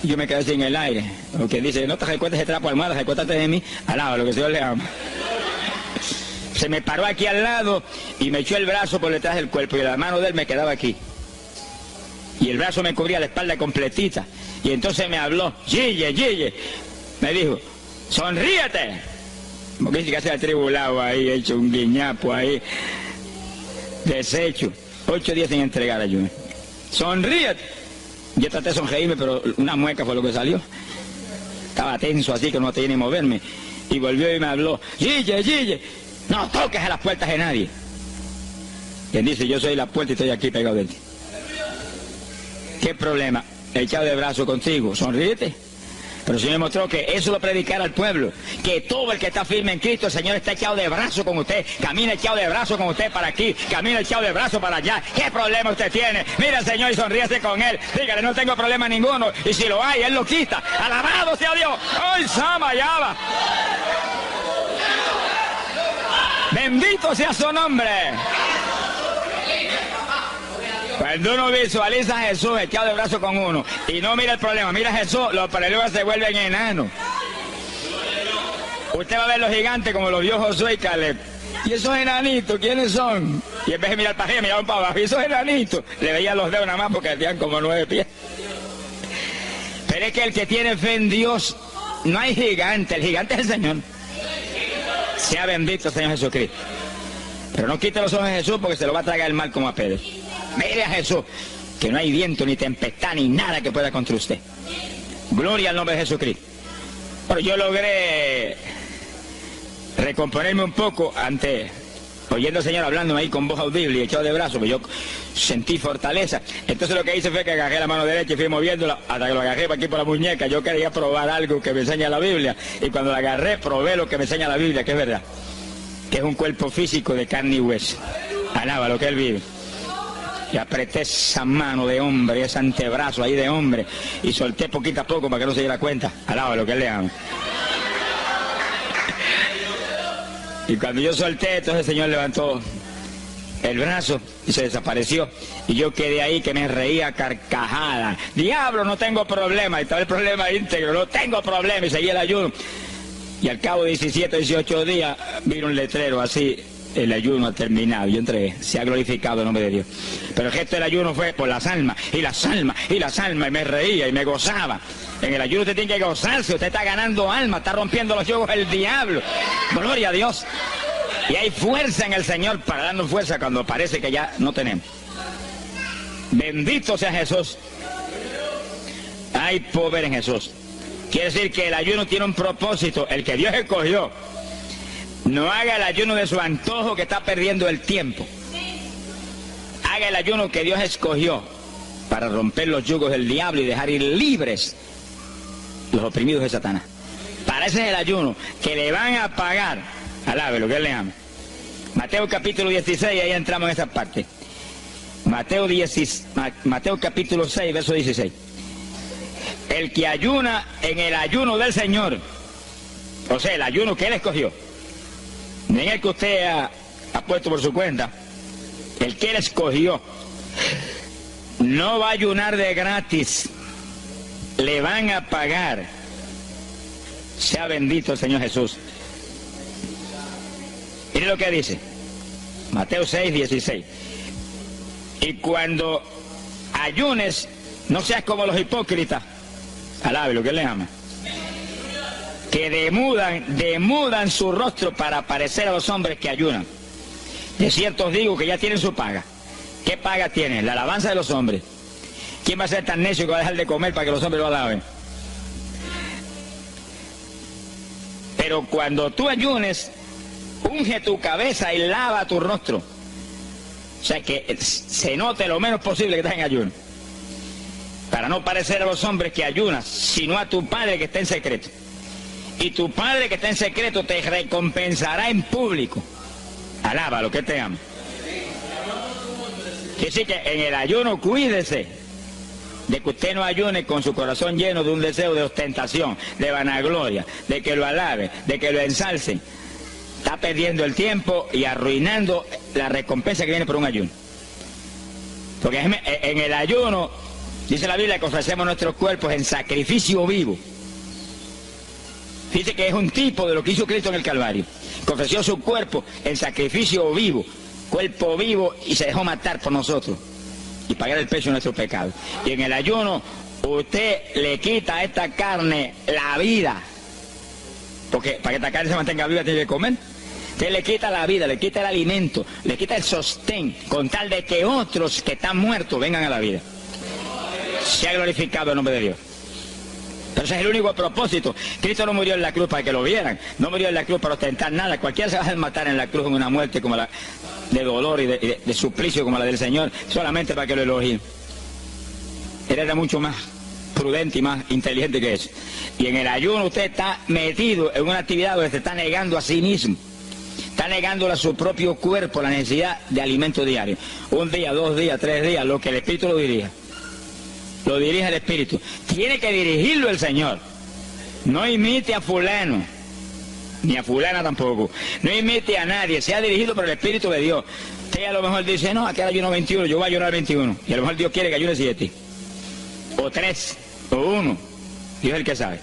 Y yo me quedé así en el aire. Lo que dice, no te recuestes ese trapo de almohada, recuéstate de mí, al lado, lo que el Señor le ama. Se me paró aquí al lado y me echó el brazo por detrás del cuerpo y la mano de él me quedaba aquí. Y el brazo me cubría la espalda completita. Y entonces me habló, Gille, Gille. Me dijo, sonríete. Como que dice que se ha atribulado ahí, hecho un guiñapo ahí. Deshecho. 8 días sin entregar ayuno. Sonríete. Yo traté de sonreírme, pero una mueca fue lo que salió. Estaba tenso así que no tenía ni moverme. Y volvió y me habló, Gille, Gille, no toques a las puertas de nadie. Quien dice, yo soy la puerta y estoy aquí pegado de ti. ¿Qué problema? Echado de brazo contigo, sonríete. Pero el Señor me mostró que eso lo predicara al pueblo, que todo el que está firme en Cristo, el Señor está echado de brazo con usted, camina echado de brazo con usted para aquí, camina echado de brazo para allá. ¿Qué problema usted tiene? Mira al Señor y sonríese con Él, dígale, no tengo problema ninguno, y si lo hay, Él lo quita. Alabado sea Dios. ¡Ay, Sama, ya va! Bendito sea su nombre. Cuando uno visualiza a Jesús echado de brazo con uno y no mira el problema, mira a Jesús, los problemas se vuelven enanos. Usted va a ver los gigantes como los vio Josué y Caleb. ¿Y esos enanitos quiénes son? Y en vez de mirar para arriba, miraban para abajo. ¿Y esos enanitos? Le veían los dedos nada más porque tenían como 9 pies. Pero es que el que tiene fe en Dios, no hay gigante, el gigante es el Señor. Sea bendito el Señor Jesucristo. Pero no quite los ojos de Jesús porque se lo va a tragar el mal como a Pedro. Mire a Jesús, que no hay viento, ni tempestad, ni nada que pueda contra usted. Gloria al nombre de Jesucristo. Pero yo logré recomponerme un poco oyendo al Señor hablándome ahí con voz audible y echado de brazos, pues yo sentí fortaleza. Entonces lo que hice fue que agarré la mano derecha y fui moviéndola hasta que lo agarré por aquí por la muñeca. Yo quería probar algo que me enseña la Biblia, y cuando la agarré probé lo que me enseña la Biblia, que es verdad, que es un cuerpo físico de carne y hueso. Alaba lo que Él vive. Y apreté esa mano de hombre, ese antebrazo ahí de hombre, y solté poquito a poco para que no se diera cuenta. Alaba lo que Él le ama. Y cuando yo solté, entonces el Señor levantó el brazo y se desapareció. Y yo quedé ahí que me reía carcajada. Diablo, no tengo problema. Y estaba el problema íntegro, no tengo problema. Y seguí el ayuno. Y al cabo de 17, 18 días, vino un letrero así: el ayuno ha terminado. Yo entregué, se ha glorificado el nombre de Dios. Pero el gesto del ayuno fue por las almas, y las almas, y las almas, y me reía y me gozaba. En el ayuno usted tiene que gozarse, usted está ganando alma, está rompiendo los yugos del diablo. Gloria a Dios. Y hay fuerza en el Señor para darnos fuerza cuando parece que ya no tenemos. Bendito sea Jesús. Hay poder en Jesús. Quiere decir que el ayuno tiene un propósito, el que Dios escogió. No haga el ayuno de su antojo, que está perdiendo el tiempo. Haga el ayuno que Dios escogió para romper los yugos del diablo y dejar ir libres los oprimidos de Satanás. Para ese es el ayuno que le van a pagar. Alabe lo que Él le ama. Mateo capítulo 16, ahí entramos en esa parte. Mateo capítulo 6, verso 16. El que ayuna en el ayuno del Señor, o sea, el ayuno que Él escogió, no en el que usted ha puesto por su cuenta, el que Él escogió, no va a ayunar de gratis, le van a pagar. Sea bendito el Señor Jesús. Mire lo que dice Mateo 6, 16. Y cuando ayunes, no seas como los hipócritas. Alabe lo que Él le ama. Que demudan su rostro para parecer a los hombres que ayunan. De cierto os digo que ya tienen su paga. ¿Qué paga tienen? La alabanza de los hombres. ¿Quién va a ser tan necio que va a dejar de comer para que los hombres lo alaben? Pero cuando tú ayunes, unge tu cabeza y lava tu rostro. O sea, que se note lo menos posible que estás en ayuno. Para no parecer a los hombres que ayunas, sino a tu Padre que está en secreto. Y tu Padre que está en secreto te recompensará en público. Alaba lo que te ama. Quiere decir que en el ayuno cuídese de que usted no ayune con su corazón lleno de un deseo de ostentación, de vanagloria, de que lo alabe, de que lo ensalcen. Está perdiendo el tiempo y arruinando la recompensa que viene por un ayuno. Porque en el ayuno, dice la Biblia, que ofrecemos nuestros cuerpos en sacrificio vivo. Fíjese que es un tipo de lo que hizo Cristo en el Calvario, que ofreció su cuerpo en sacrificio vivo, cuerpo vivo, y se dejó matar por nosotros y pagar el precio de nuestro pecado. Y en el ayuno usted le quita a esta carne la vida, porque para que esta carne se mantenga viva tiene que comer. Usted le quita la vida, le quita el alimento, le quita el sostén, con tal de que otros que están muertos vengan a la vida. Se ha glorificado el nombre de Dios. Pero ese es el único propósito. Cristo no murió en la cruz para que lo vieran, no murió en la cruz para ostentar nada. Cualquiera se va a matar en la cruz en una muerte como la de dolor y de suplicio como la del Señor, solamente para que lo elogien. Él era mucho más prudente y más inteligente que eso. Y en el ayuno usted está metido en una actividad donde se está negando a sí mismo. Está negándole a su propio cuerpo la necesidad de alimento diario. Un día, 2 días, 3 días, lo que el Espíritu lo dirija. Lo dirige el Espíritu. Tiene que dirigirlo el Señor. No imite a fulano, ni a fulana tampoco. No imite a nadie, sea dirigido por el Espíritu de Dios. Usted a lo mejor dice, no, aquí ayuno 21, yo voy a ayunar 21. Y a lo mejor Dios quiere que ayune 7. O 3, o 1. Dios es el que sabe.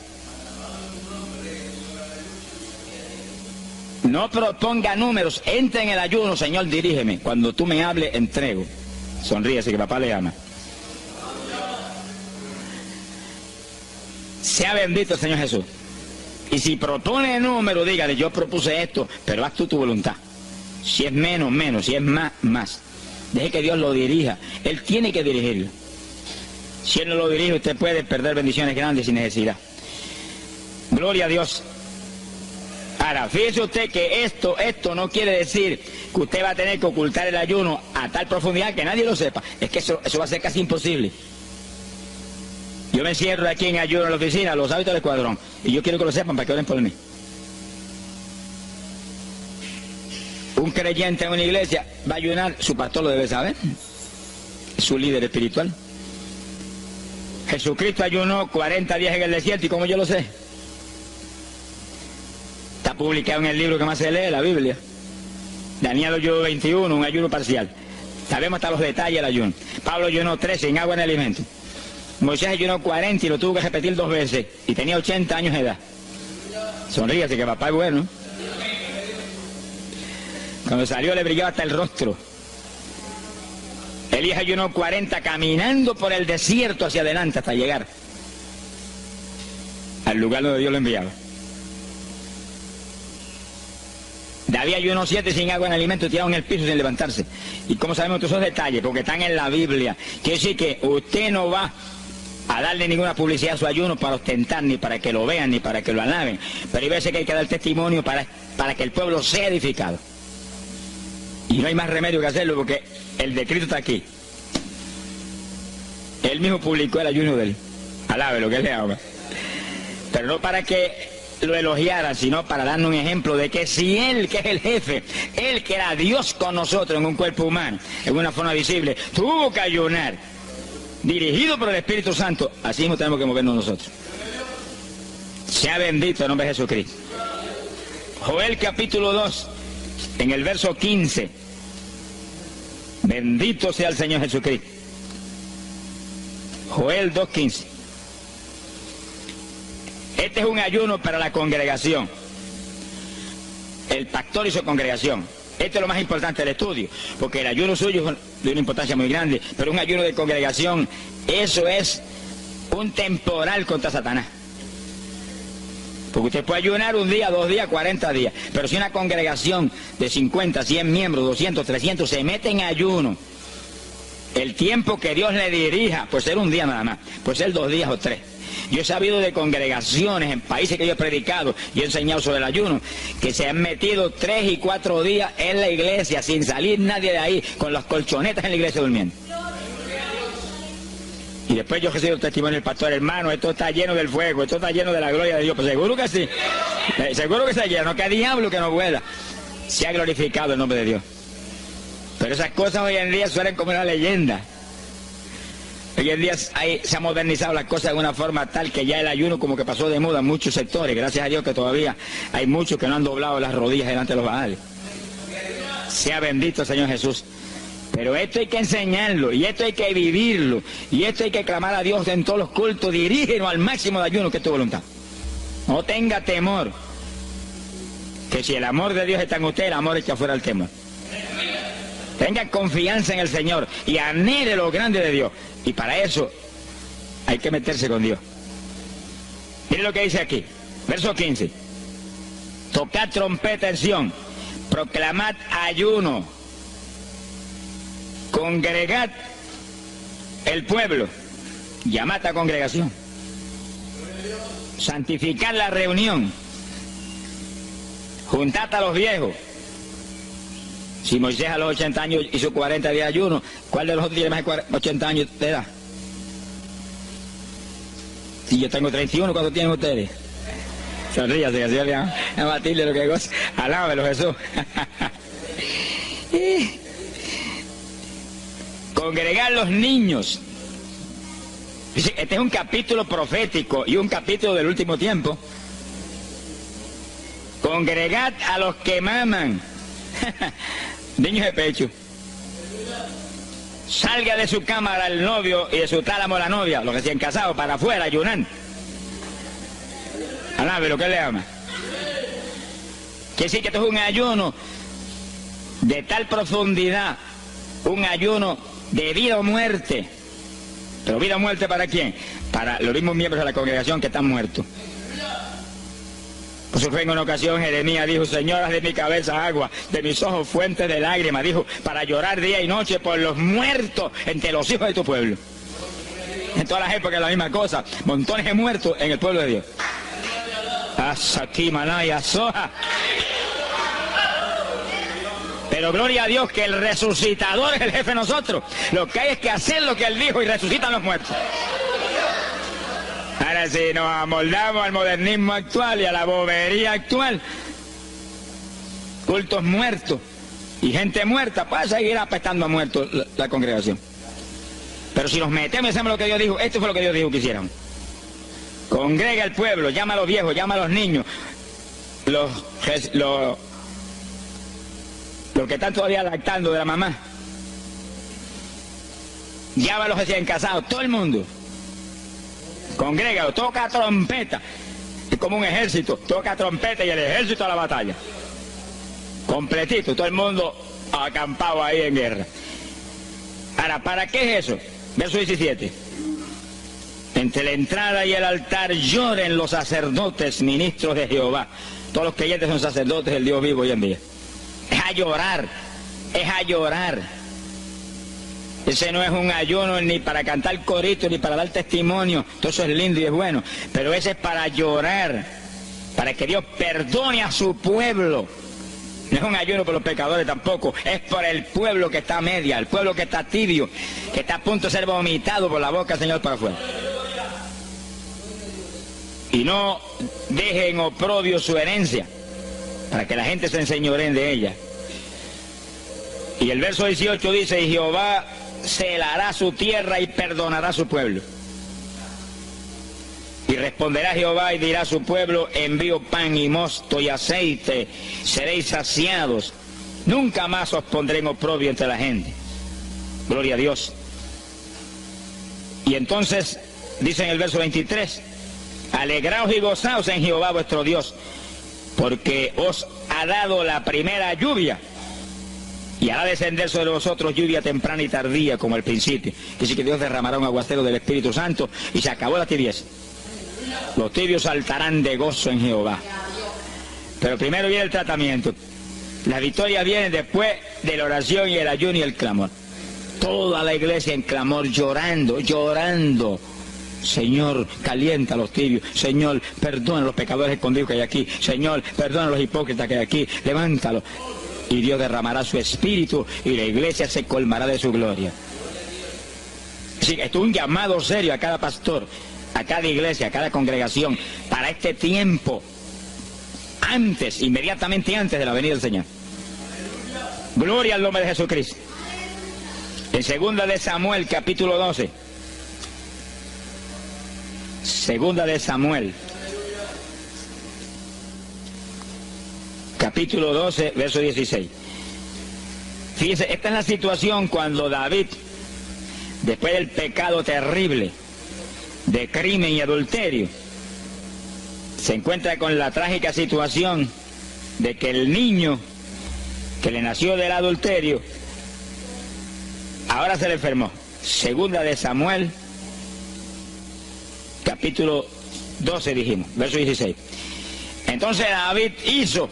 No proponga números, entre en el ayuno, Señor, dirígeme. Cuando tú me hables, entrego. Sonríese que papá le ama. Sea bendito el Señor Jesús. Y si propone número, dígale, yo propuse esto, pero haz tú tu voluntad. Si es menos, menos, si es más, más. Deje que Dios lo dirija. Él tiene que dirigirlo. Si Él no lo dirige, usted puede perder bendiciones grandes sin necesidad. Gloria a Dios. Ahora, fíjese usted que esto no quiere decir que usted va a tener que ocultar el ayuno a tal profundidad que nadie lo sepa. Es que eso va a ser casi imposible. Yo me encierro aquí en ayuno en la oficina, los hábitos del escuadrón, y yo quiero que lo sepan para que oren por mí. Un creyente en una iglesia va a ayunar, su pastor lo debe saber, su líder espiritual. Jesucristo ayunó 40 días en el desierto, ¿y cómo yo lo sé? Está publicado en el libro que más se lee, la Biblia. Daniel ayunó 21, un ayuno parcial. Sabemos hasta los detalles del ayuno. Pablo ayunó 13 sin agua en alimento. Moisés ayunó 40 y lo tuvo que repetir 2 veces. Y tenía 80 años de edad. Sonríase que papá es bueno. Cuando salió le brillaba hasta el rostro. Elías ayunó 40 caminando por el desierto hacia adelante hasta llegar al lugar donde Dios lo enviaba. David ayunó 7 sin agua en alimento, tirado en el piso sin levantarse. ¿Y cómo sabemos todos esos detalles? Porque están en la Biblia. Quiere decir que usted no va a darle ninguna publicidad a su ayuno para ostentar, ni para que lo vean, ni para que lo alaben. Pero hay veces que hay que dar testimonio para que el pueblo sea edificado. Y no hay más remedio que hacerlo porque el decreto está aquí. Él mismo publicó el ayuno de él. Alabe lo que él le haga. Pero no para que lo elogiaran, sino para darnos un ejemplo de que si Él, que es el jefe, Él que era Dios con nosotros en un cuerpo humano, en una forma visible, tuvo que ayunar, dirigido por el Espíritu Santo, así mismo tenemos que movernos nosotros. Sea bendito el nombre de Jesucristo. Joel capítulo 2, en el verso 15. Bendito sea el Señor Jesucristo. Joel 2:15. Este es un ayuno para la congregación. El pastor y su congregación. Esto es lo más importante del estudio, porque el ayuno suyo es de una importancia muy grande, pero un ayuno de congregación, eso es un temporal contra Satanás. Porque usted puede ayunar 1 día, 2 días, 40 días, pero si una congregación de 50, 100 miembros, 200, 300 se mete en ayuno, el tiempo que Dios le dirija, puede ser 1 día nada más, puede ser 2 días o 3. Yo he sabido de congregaciones en países que yo he predicado y he enseñado sobre el ayuno, que se han metido 3 y 4 días en la iglesia sin salir nadie de ahí, con las colchonetas en la iglesia durmiendo. Y después yo recibo el testimonio del pastor, hermano, esto está lleno del fuego, esto está lleno de la gloria de Dios. Pues seguro que sí, seguro que está lleno, que diablo que no pueda. Se ha glorificado el nombre de Dios. Pero esas cosas hoy en día suelen como una leyenda. Hoy en día se han modernizado las cosas de una forma tal que ya el ayuno como que pasó de moda en muchos sectores. Gracias a Dios que todavía hay muchos que no han doblado las rodillas delante de los baales. Sea bendito el Señor Jesús. Pero esto hay que enseñarlo, y esto hay que vivirlo, y esto hay que clamar a Dios en todos los cultos. Dirígenos al máximo de ayuno que es tu voluntad. No tenga temor, que si el amor de Dios está en usted, el amor echa fuera el temor. Tenga confianza en el Señor y anhele lo grande de Dios. Y para eso hay que meterse con Dios. Mire lo que dice aquí, verso 15. Tocad trompeta en Sión, proclamad ayuno, congregad el pueblo, llamad a congregación, santificad la reunión, juntad a los viejos. Si Moisés a los 80 años hizo 40 días de ayuno, ¿cuál de los otros tiene más de 80 años de edad? Si yo tengo 31, ¿cuánto tienen ustedes? Sonríase, que se a Matilde lo que goza. Alábelo, Jesús. Congregar los niños. Este es un capítulo profético y un capítulo del último tiempo. Congregad a los que maman. Niños de pecho. Salga de su cámara el novio y de su tálamo la novia, los recién casados, para afuera, ayunan. Alábe lo que le ama. Quiere decir que esto es un ayuno de tal profundidad, un ayuno de vida o muerte. ¿Pero vida o muerte para quién? Para los mismos miembros de la congregación que están muertos. Por eso fue en una ocasión Jeremías dijo: Señor, haz de mi cabeza agua, de mis ojos fuentes de lágrimas, dijo, para llorar día y noche por los muertos entre los hijos de tu pueblo. En todas las épocas la misma cosa, montones de muertos en el pueblo de Dios. Asaquimanaya soja. Pero gloria a Dios que el resucitador es el jefe de nosotros. Lo que hay es que hacer lo que Él dijo y resucitan los muertos. Ahora si nos amoldamos al modernismo actual y a la bobería actual, cultos muertos y gente muerta, pues seguir apestando a muertos la congregación. Pero si nos metemos y hacemos lo que Dios dijo, esto fue lo que Dios dijo que hiciéramos. Congrega al pueblo, llama a los viejos, llama a los niños, los que están todavía lactando de la mamá, llama a los recién casados, todo el mundo. Congrégalo, toca trompeta. Es como un ejército, toca trompeta y el ejército a la batalla. Completito, todo el mundo acampado ahí en guerra. Ahora, ¿para qué es eso? Verso 17. Entre la entrada y el altar lloren los sacerdotes, ministros de Jehová. Todos los creyentes son sacerdotes del Dios vivo hoy en día. Es a llorar, es a llorar. Ese no es un ayuno ni para cantar corito, ni para dar testimonio. Todo eso es lindo y es bueno. Pero ese es para llorar, para que Dios perdone a su pueblo. No es un ayuno por los pecadores tampoco. Es por el pueblo que está a media, el pueblo que está tibio, que está a punto de ser vomitado por la boca del Señor para afuera. Y no dejen oprobio su herencia, para que la gente se enseñoreen de ella. Y el verso 18 dice: y Jehová celará su tierra y perdonará a su pueblo. Y responderá Jehová y dirá a su pueblo: envío pan y mosto y aceite, seréis saciados. Nunca más os pondré en oprobio entre la gente. Gloria a Dios. Y entonces dice en el verso 23: alegraos y gozaos en Jehová vuestro Dios, porque os ha dado la primera lluvia, y hará descender sobre vosotros lluvia temprana y tardía como al principio. Es decir, que Dios derramará un aguacero del Espíritu Santo y se acabó la tibieza. Los tibios saltarán de gozo en Jehová. Pero primero viene el tratamiento. La victoria viene después de la oración y el ayuno y el clamor. Toda la iglesia en clamor, llorando, llorando. Señor, calienta a los tibios. Señor, perdona a los pecadores escondidos que hay aquí. Señor, perdona a los hipócritas que hay aquí. Levántalos. Y Dios derramará su espíritu y la iglesia se colmará de su gloria. Sí, esto es un llamado serio a cada pastor, a cada iglesia, a cada congregación, para este tiempo, antes, inmediatamente antes de la venida del Señor. Gloria al nombre de Jesucristo. En 2 de Samuel, capítulo 12. 2 de Samuel, capítulo 12, verso 16. Fíjense, esta es la situación cuando David, después del pecado terrible de crimen y adulterio, se encuentra con la trágica situación de que el niño que le nació del adulterio ahora se le enfermó. 2 de Samuel, capítulo 12 dijimos, verso 16. Entonces David hizo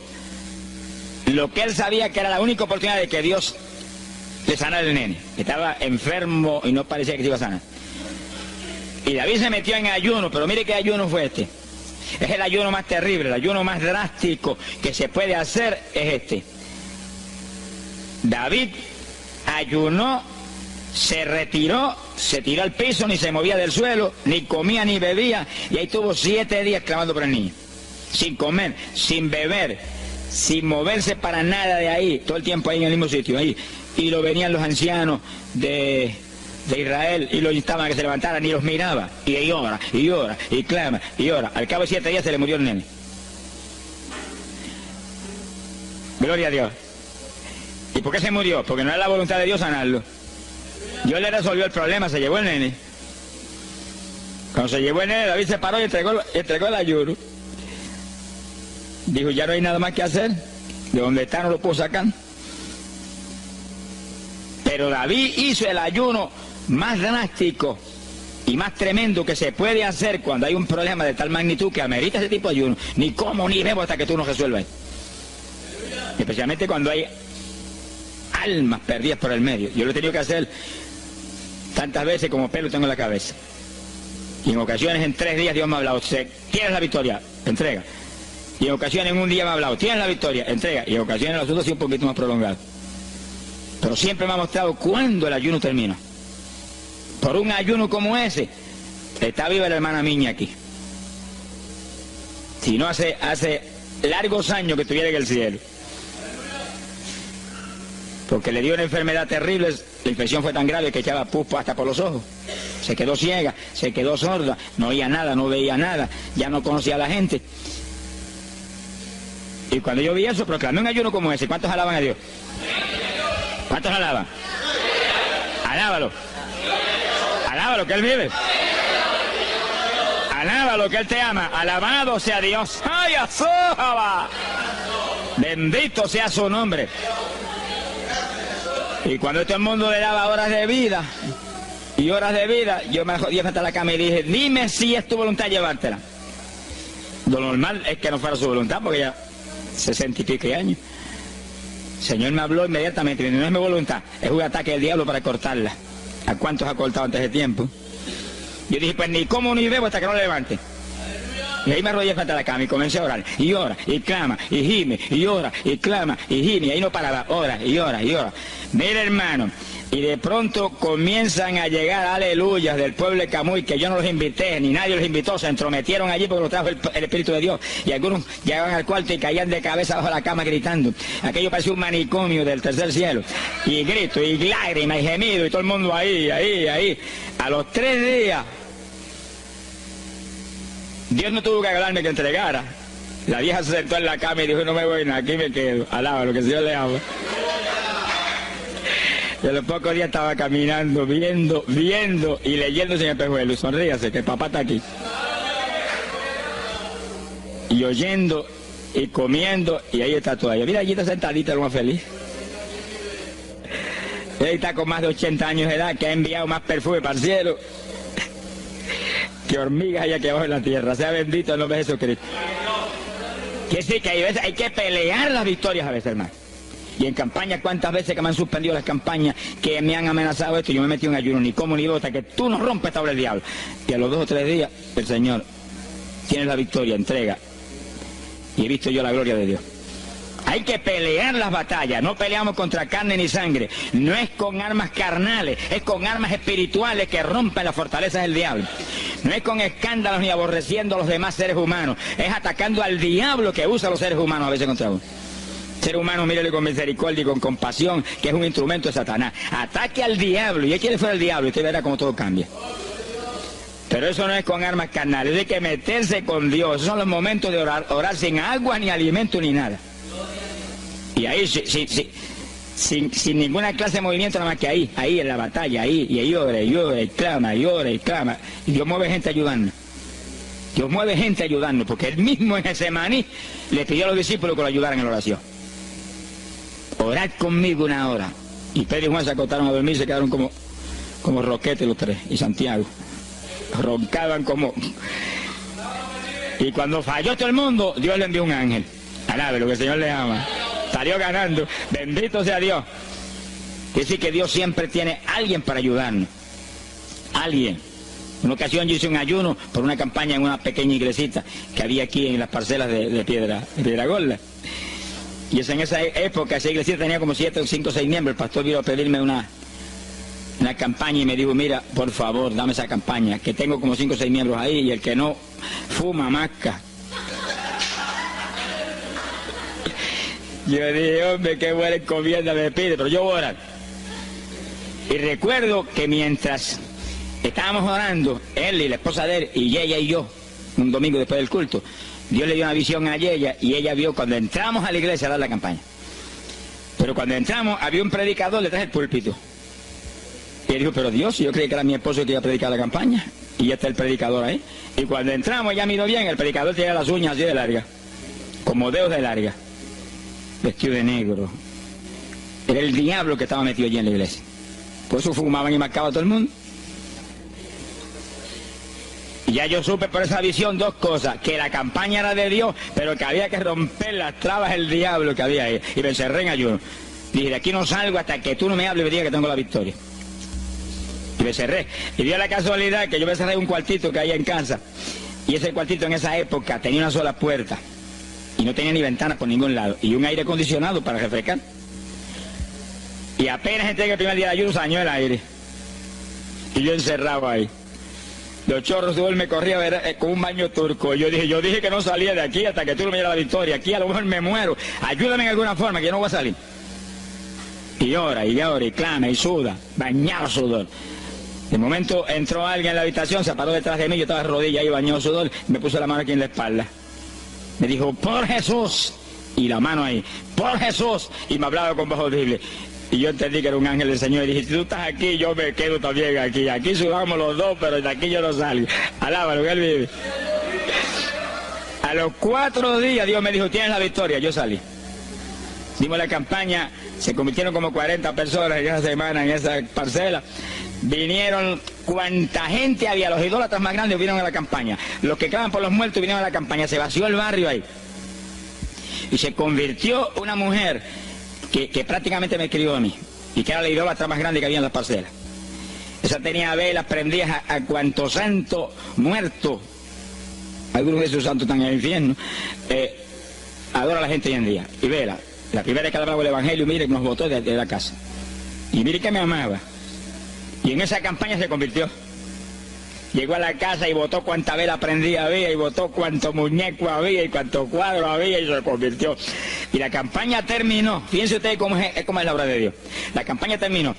lo que él sabía que era la única oportunidad de que Dios le sanara al nene. Estaba enfermo y no parecía que se iba a sanar. Y David se metió en ayuno, pero mire qué ayuno fue este. Es el ayuno más terrible, el ayuno más drástico que se puede hacer es este. David ayunó se retiró, se tiró al piso, ni se movía del suelo, ni comía ni bebía, y ahí tuvo 7 días clamando por el niño, sin comer, sin beber, sin moverse para nada de ahí, todo el tiempo ahí en el mismo sitio, ahí. Y lo venían los ancianos de Israel y lo instaban a que se levantaran y los miraba, y ora, y ora, y clama, y ora. Al cabo de 7 días se le murió el nene. Gloria a Dios. ¿Y por qué se murió? Porque no era la voluntad de Dios sanarlo. Dios le resolvió el problema, se llevó el nene. Cuando se llevó el nene, David se paró y entregó el ayuno. Dijo, ya no hay nada más que hacer, de donde está no lo puedo sacar. Pero David hizo el ayuno más drástico y más tremendo que se puede hacer cuando hay un problema de tal magnitud que amerita ese tipo de ayuno. Ni como ni bebo hasta que tú no resuelvas. Especialmente cuando hay almas perdidas por el medio. Yo lo he tenido que hacer tantas veces como pelo tengo en la cabeza. Y en ocasiones en 3 días Dios me ha hablado, tienes la victoria, entrega. Y en ocasiones en un día me ha hablado, tienes la victoria, entrega. Y en ocasiones los otros sí un poquito más prolongado. Pero siempre me ha mostrado cuándo el ayuno termina. Por un ayuno como ese, está viva la hermana Miña aquí. Si no hace largos años que estuviera en el cielo. Porque le dio una enfermedad terrible, la infección fue tan grave que echaba pupa hasta por los ojos. Se quedó ciega, se quedó sorda, no oía nada, no veía nada, ya no conocía a la gente. Y cuando yo vi eso, proclamé un ayuno como ese. ¿Cuántos alaban a Dios? ¿Cuántos alaban? Alábalo. Alábalo, que Él vive. Alábalo, que Él te ama. Alabado sea Dios. ¡Ay, azójaba! Bendito sea su nombre. Y cuando todo el mundo le daba horas de vida, yo me jodí frente a la cama y dije, dime si es tu voluntad llevártela. Lo normal es que no fuera su voluntad, porque ya 60 y pico años. El Señor me habló inmediatamente, no es mi voluntad, es un ataque del diablo para cortarla. ¿A cuántos ha cortado antes de tiempo? Yo dije, pues ni como ni bebo hasta que no le levante. Y ahí me arrodillé frente a la cama y comencé a orar. Y ora, y clama, y gime, y ora, y clama, y gime. Y ahí no paraba, ora, y ora, y ora. Mira, hermano, y de pronto comienzan a llegar aleluyas del pueblo de Camuy, que yo no los invité, ni nadie los invitó, se entrometieron allí porque los trajo el Espíritu de Dios. Y algunos llegaban al cuarto y caían de cabeza bajo la cama gritando. Aquello parecía un manicomio del tercer cielo. Y grito, y lágrimas, y gemido, y todo el mundo ahí. A los 3 días, Dios no tuvo que hablarme que entregara. La vieja se sentó en la cama y dijo, no me voy nada, aquí me quedo. Alaba lo que el Señor le ama. Y a los pocos días estaba caminando, viendo y leyéndose en el espejuelo. Sonríase, que papá está aquí. Y oyendo y comiendo, y ahí está todavía. Mira, allí está sentadita, lo más feliz. Él está con más de 80 años de edad, que ha enviado más perfume para el cielo que hormigas hay aquí abajo en la tierra. Sea bendito el nombre de Jesucristo. Que sí, que hay que pelear las victorias a veces, hermano. Y en campaña, ¿cuántas veces que me han suspendido las campañas, que me han amenazado esto? Yo me metí en ayuno, ni como ni bebo, hasta que tú no rompes esta obra del diablo. Y a los 2 o 3 días, el Señor tiene la victoria, entrega. Y he visto yo la gloria de Dios. Hay que pelear las batallas, no peleamos contra carne ni sangre. No es con armas carnales, es con armas espirituales que rompen las fortalezas del diablo. No es con escándalos ni aborreciendo a los demás seres humanos, es atacando al diablo que usa a los seres humanos a veces contra uno. Ser humano, mírele con misericordia y con compasión, que es un instrumento de Satanás. Ataque al diablo y échale fuera el diablo y usted verá cómo todo cambia. Pero eso no es con armas carnales, hay que meterse con Dios. Esos son los momentos de orar sin agua, ni alimento, ni nada. Y ahí, sin ninguna clase de movimiento, nada más que ahí en la batalla, y ahí ora, y clama, y clama. Y Dios mueve gente ayudando. Dios mueve gente ayudando, porque Él mismo en Getsemaní le pidió a los discípulos que lo ayudaran en la oración. Orad conmigo 1 hora. Y Pedro y Juan se acostaron a dormir, se quedaron como roquetes los 3, y Santiago. Roncaban como... Y cuando falló todo el mundo, Dios le envió un ángel. Alabe lo que el Señor le ama. Salió ganando. Bendito sea Dios. Es decir, que Dios siempre tiene alguien para ayudarnos. Alguien. Una ocasión yo hice un ayuno por una campaña en una pequeña iglesita que había aquí en las parcelas de Piedra Gorda. Y en esa época esa iglesita tenía como 7, 5, 6 miembros. El pastor vino a pedirme en la campaña y me dijo, mira, por favor, dame esa campaña, que tengo como 5 o 6 miembros ahí y el que no fuma masca. Yo dije, hombre, qué buena encomienda me pide, pero yo voy a orar. Y recuerdo que mientras estábamos orando, él y la esposa de él, y ella y yo, un domingo después del culto, Dios le dio una visión a ella y ella vio cuando entramos a la iglesia a dar la campaña. Pero cuando entramos había un predicador detrás del púlpito. Y él dijo, pero Dios, yo creí que era mi esposo el que iba a predicar la campaña. Y ya está el predicador ahí. Y cuando entramos ella miró bien, el predicador tenía las uñas así de largas, como dedos de larga, vestido de negro. Era el diablo que estaba metido allí en la iglesia. Por eso fumaban y marcaban a todo el mundo. Y ya yo supe por esa visión 2 cosas, que la campaña era de Dios, pero que había que romper las trabas del diablo que había ahí. Y me encerré en ayuno. Dije, de aquí no salgo hasta que tú no me hables y me digas que tengo la victoria. Y me cerré. Y dio la casualidad que yo me cerré en un cuartito que hay en casa. Y ese cuartito en esa época tenía una sola puerta. Y no tenía ni ventanas por ningún lado. Y un aire acondicionado para refrescar. Y apenas entré el primer día de ayuno, se dañó el aire. Y yo encerrado ahí. Los chorros de gol me corría con un baño turco. Yo dije que no salía de aquí hasta que tú no me dieras la victoria. Aquí a lo mejor me muero. Ayúdame en alguna forma, que yo no voy a salir. Y llora, y clama, y suda. Bañado sudor. De momento entró alguien en la habitación, se paró detrás de mí, yo estaba de rodillas ahí, bañado sudor, me puso la mano aquí en la espalda. Me dijo, por Jesús. Y la mano ahí, por Jesús. Y me hablaba con voz audible. Y yo entendí que era un ángel del Señor y dije, si tú estás aquí, yo me quedo también aquí. Aquí subamos los dos, pero de aquí yo no salgo. Alábalo, que él vive. A los 4 días Dios me dijo, tienes la victoria. Yo salí. Dimos la campaña, se convirtieron como 40 personas en esa semana, en esa parcela. Vinieron cuanta gente había, los idólatras más grandes vinieron a la campaña. Los que claman por los muertos vinieron a la campaña, se vació el barrio ahí. Y se convirtió una mujer que prácticamente me escribió a mí, y que era la idólatra más grande que había en las parcelas. Esa tenía velas prendidas a cuanto santo muerto, algunos de esos santos están en el infierno, adora a la gente hoy en día. Y vela, la primera vez que hablaba el evangelio, mire, nos botó de la casa. Y mire que me amaba. Y en esa campaña se convirtió. Llegó a la casa y botó cuanta vela prendida había, y botó cuanto muñeco había, y cuanto cuadro había, y se convirtió. Y la campaña terminó. Fíjense ustedes cómo es la obra de Dios. La campaña terminó.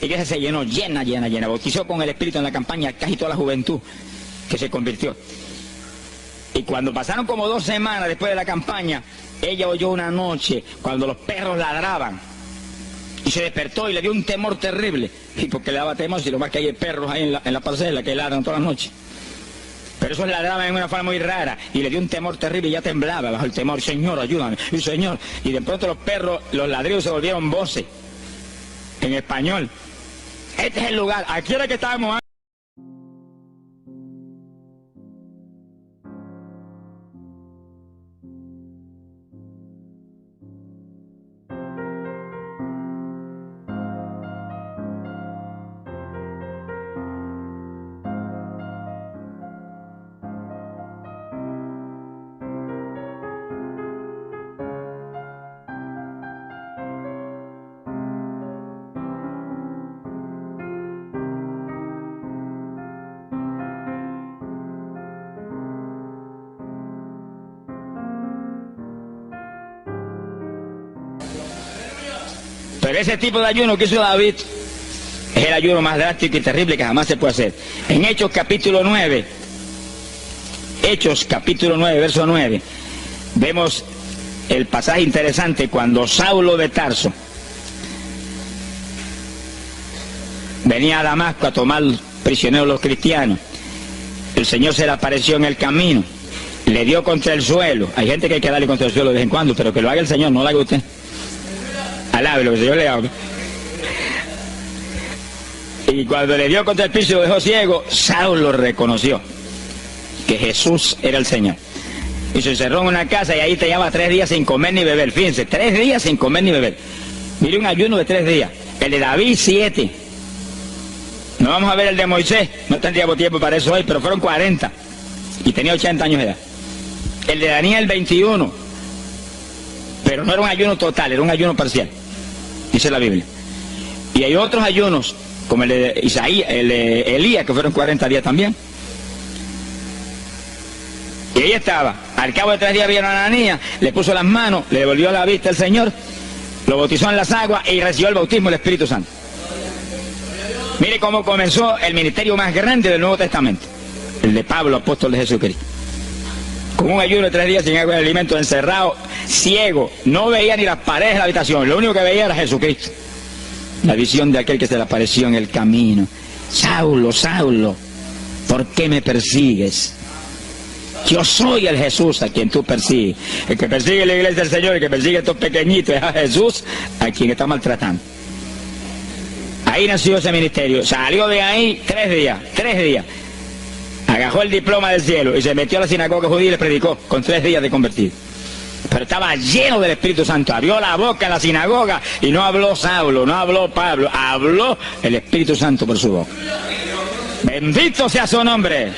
La iglesia se llenó, llena. Bautizó con el Espíritu en la campaña casi toda la juventud que se convirtió. Y cuando pasaron como 2 semanas después de la campaña, ella oyó una noche cuando los perros ladraban. Y se despertó y le dio un temor terrible. Y porque le daba temor, si lo más que hay perros ahí en la parcela que ladran todas las noches. Pero esos ladraban en una forma muy rara. Y le dio un temor terrible y ya temblaba bajo el temor. Señor, ayúdame. Y Señor. Y de pronto los perros, los ladridos se volvieron voces. En español. Este es el lugar. Aquí era que estábamos. Pero ese tipo de ayuno que hizo David es el ayuno más drástico y terrible que jamás se puede hacer. En Hechos capítulo 9, verso 9, vemos el pasaje interesante cuando Saulo de Tarso venía a Damasco a tomar prisioneros los cristianos. El Señor se le apareció en el camino, le dio contra el suelo. Hay gente que hay que darle contra el suelo de vez en cuando, pero que lo haga el Señor, no lo haga usted. Alábelo, que el Señor le habla. Y cuando le dio contra el piso y lo dejó ciego, Saulo reconoció que Jesús era el Señor. Y se encerró en una casa y ahí te llevaba 3 días sin comer ni beber. Fíjense, 3 días sin comer ni beber. Mire, un ayuno de 3 días. El de David, 7. No vamos a ver el de Moisés, no tendríamos tiempo para eso hoy, pero fueron 40. Y tenía 80 años de edad. El de Daniel, 21. Pero no era un ayuno total, era un ayuno parcial. Dice la Biblia. Y hay otros ayunos como el de Isaías, el de Elías, que fueron 40 días también. Y ahí estaba. Al cabo de 3 días vieron a Ananías, le puso las manos, le devolvió la vista al Señor, lo bautizó en las aguas y recibió el bautismo del Espíritu Santo. Mire cómo comenzó el ministerio más grande del Nuevo Testamento, el de Pablo, apóstol de Jesucristo. Con un ayuno de 3 días sin agua y alimento, encerrado, ciego, no veía ni las paredes de la habitación, lo único que veía era Jesucristo. La visión de aquel que se le apareció en el camino. Saulo, Saulo, ¿por qué me persigues? Yo soy el Jesús a quien tú persigues. El que persigue la iglesia del Señor, el que persigue a estos pequeñitos, es a Jesús a quien está maltratando. Ahí nació ese ministerio. Salió de ahí 3 días. Agajó el diploma del cielo y se metió a la sinagoga judía y le predicó con 3 días de convertido. Pero estaba lleno del Espíritu Santo. Abrió la boca en la sinagoga y no habló Saulo, no habló Pablo, habló el Espíritu Santo por su boca. Bendito sea su nombre.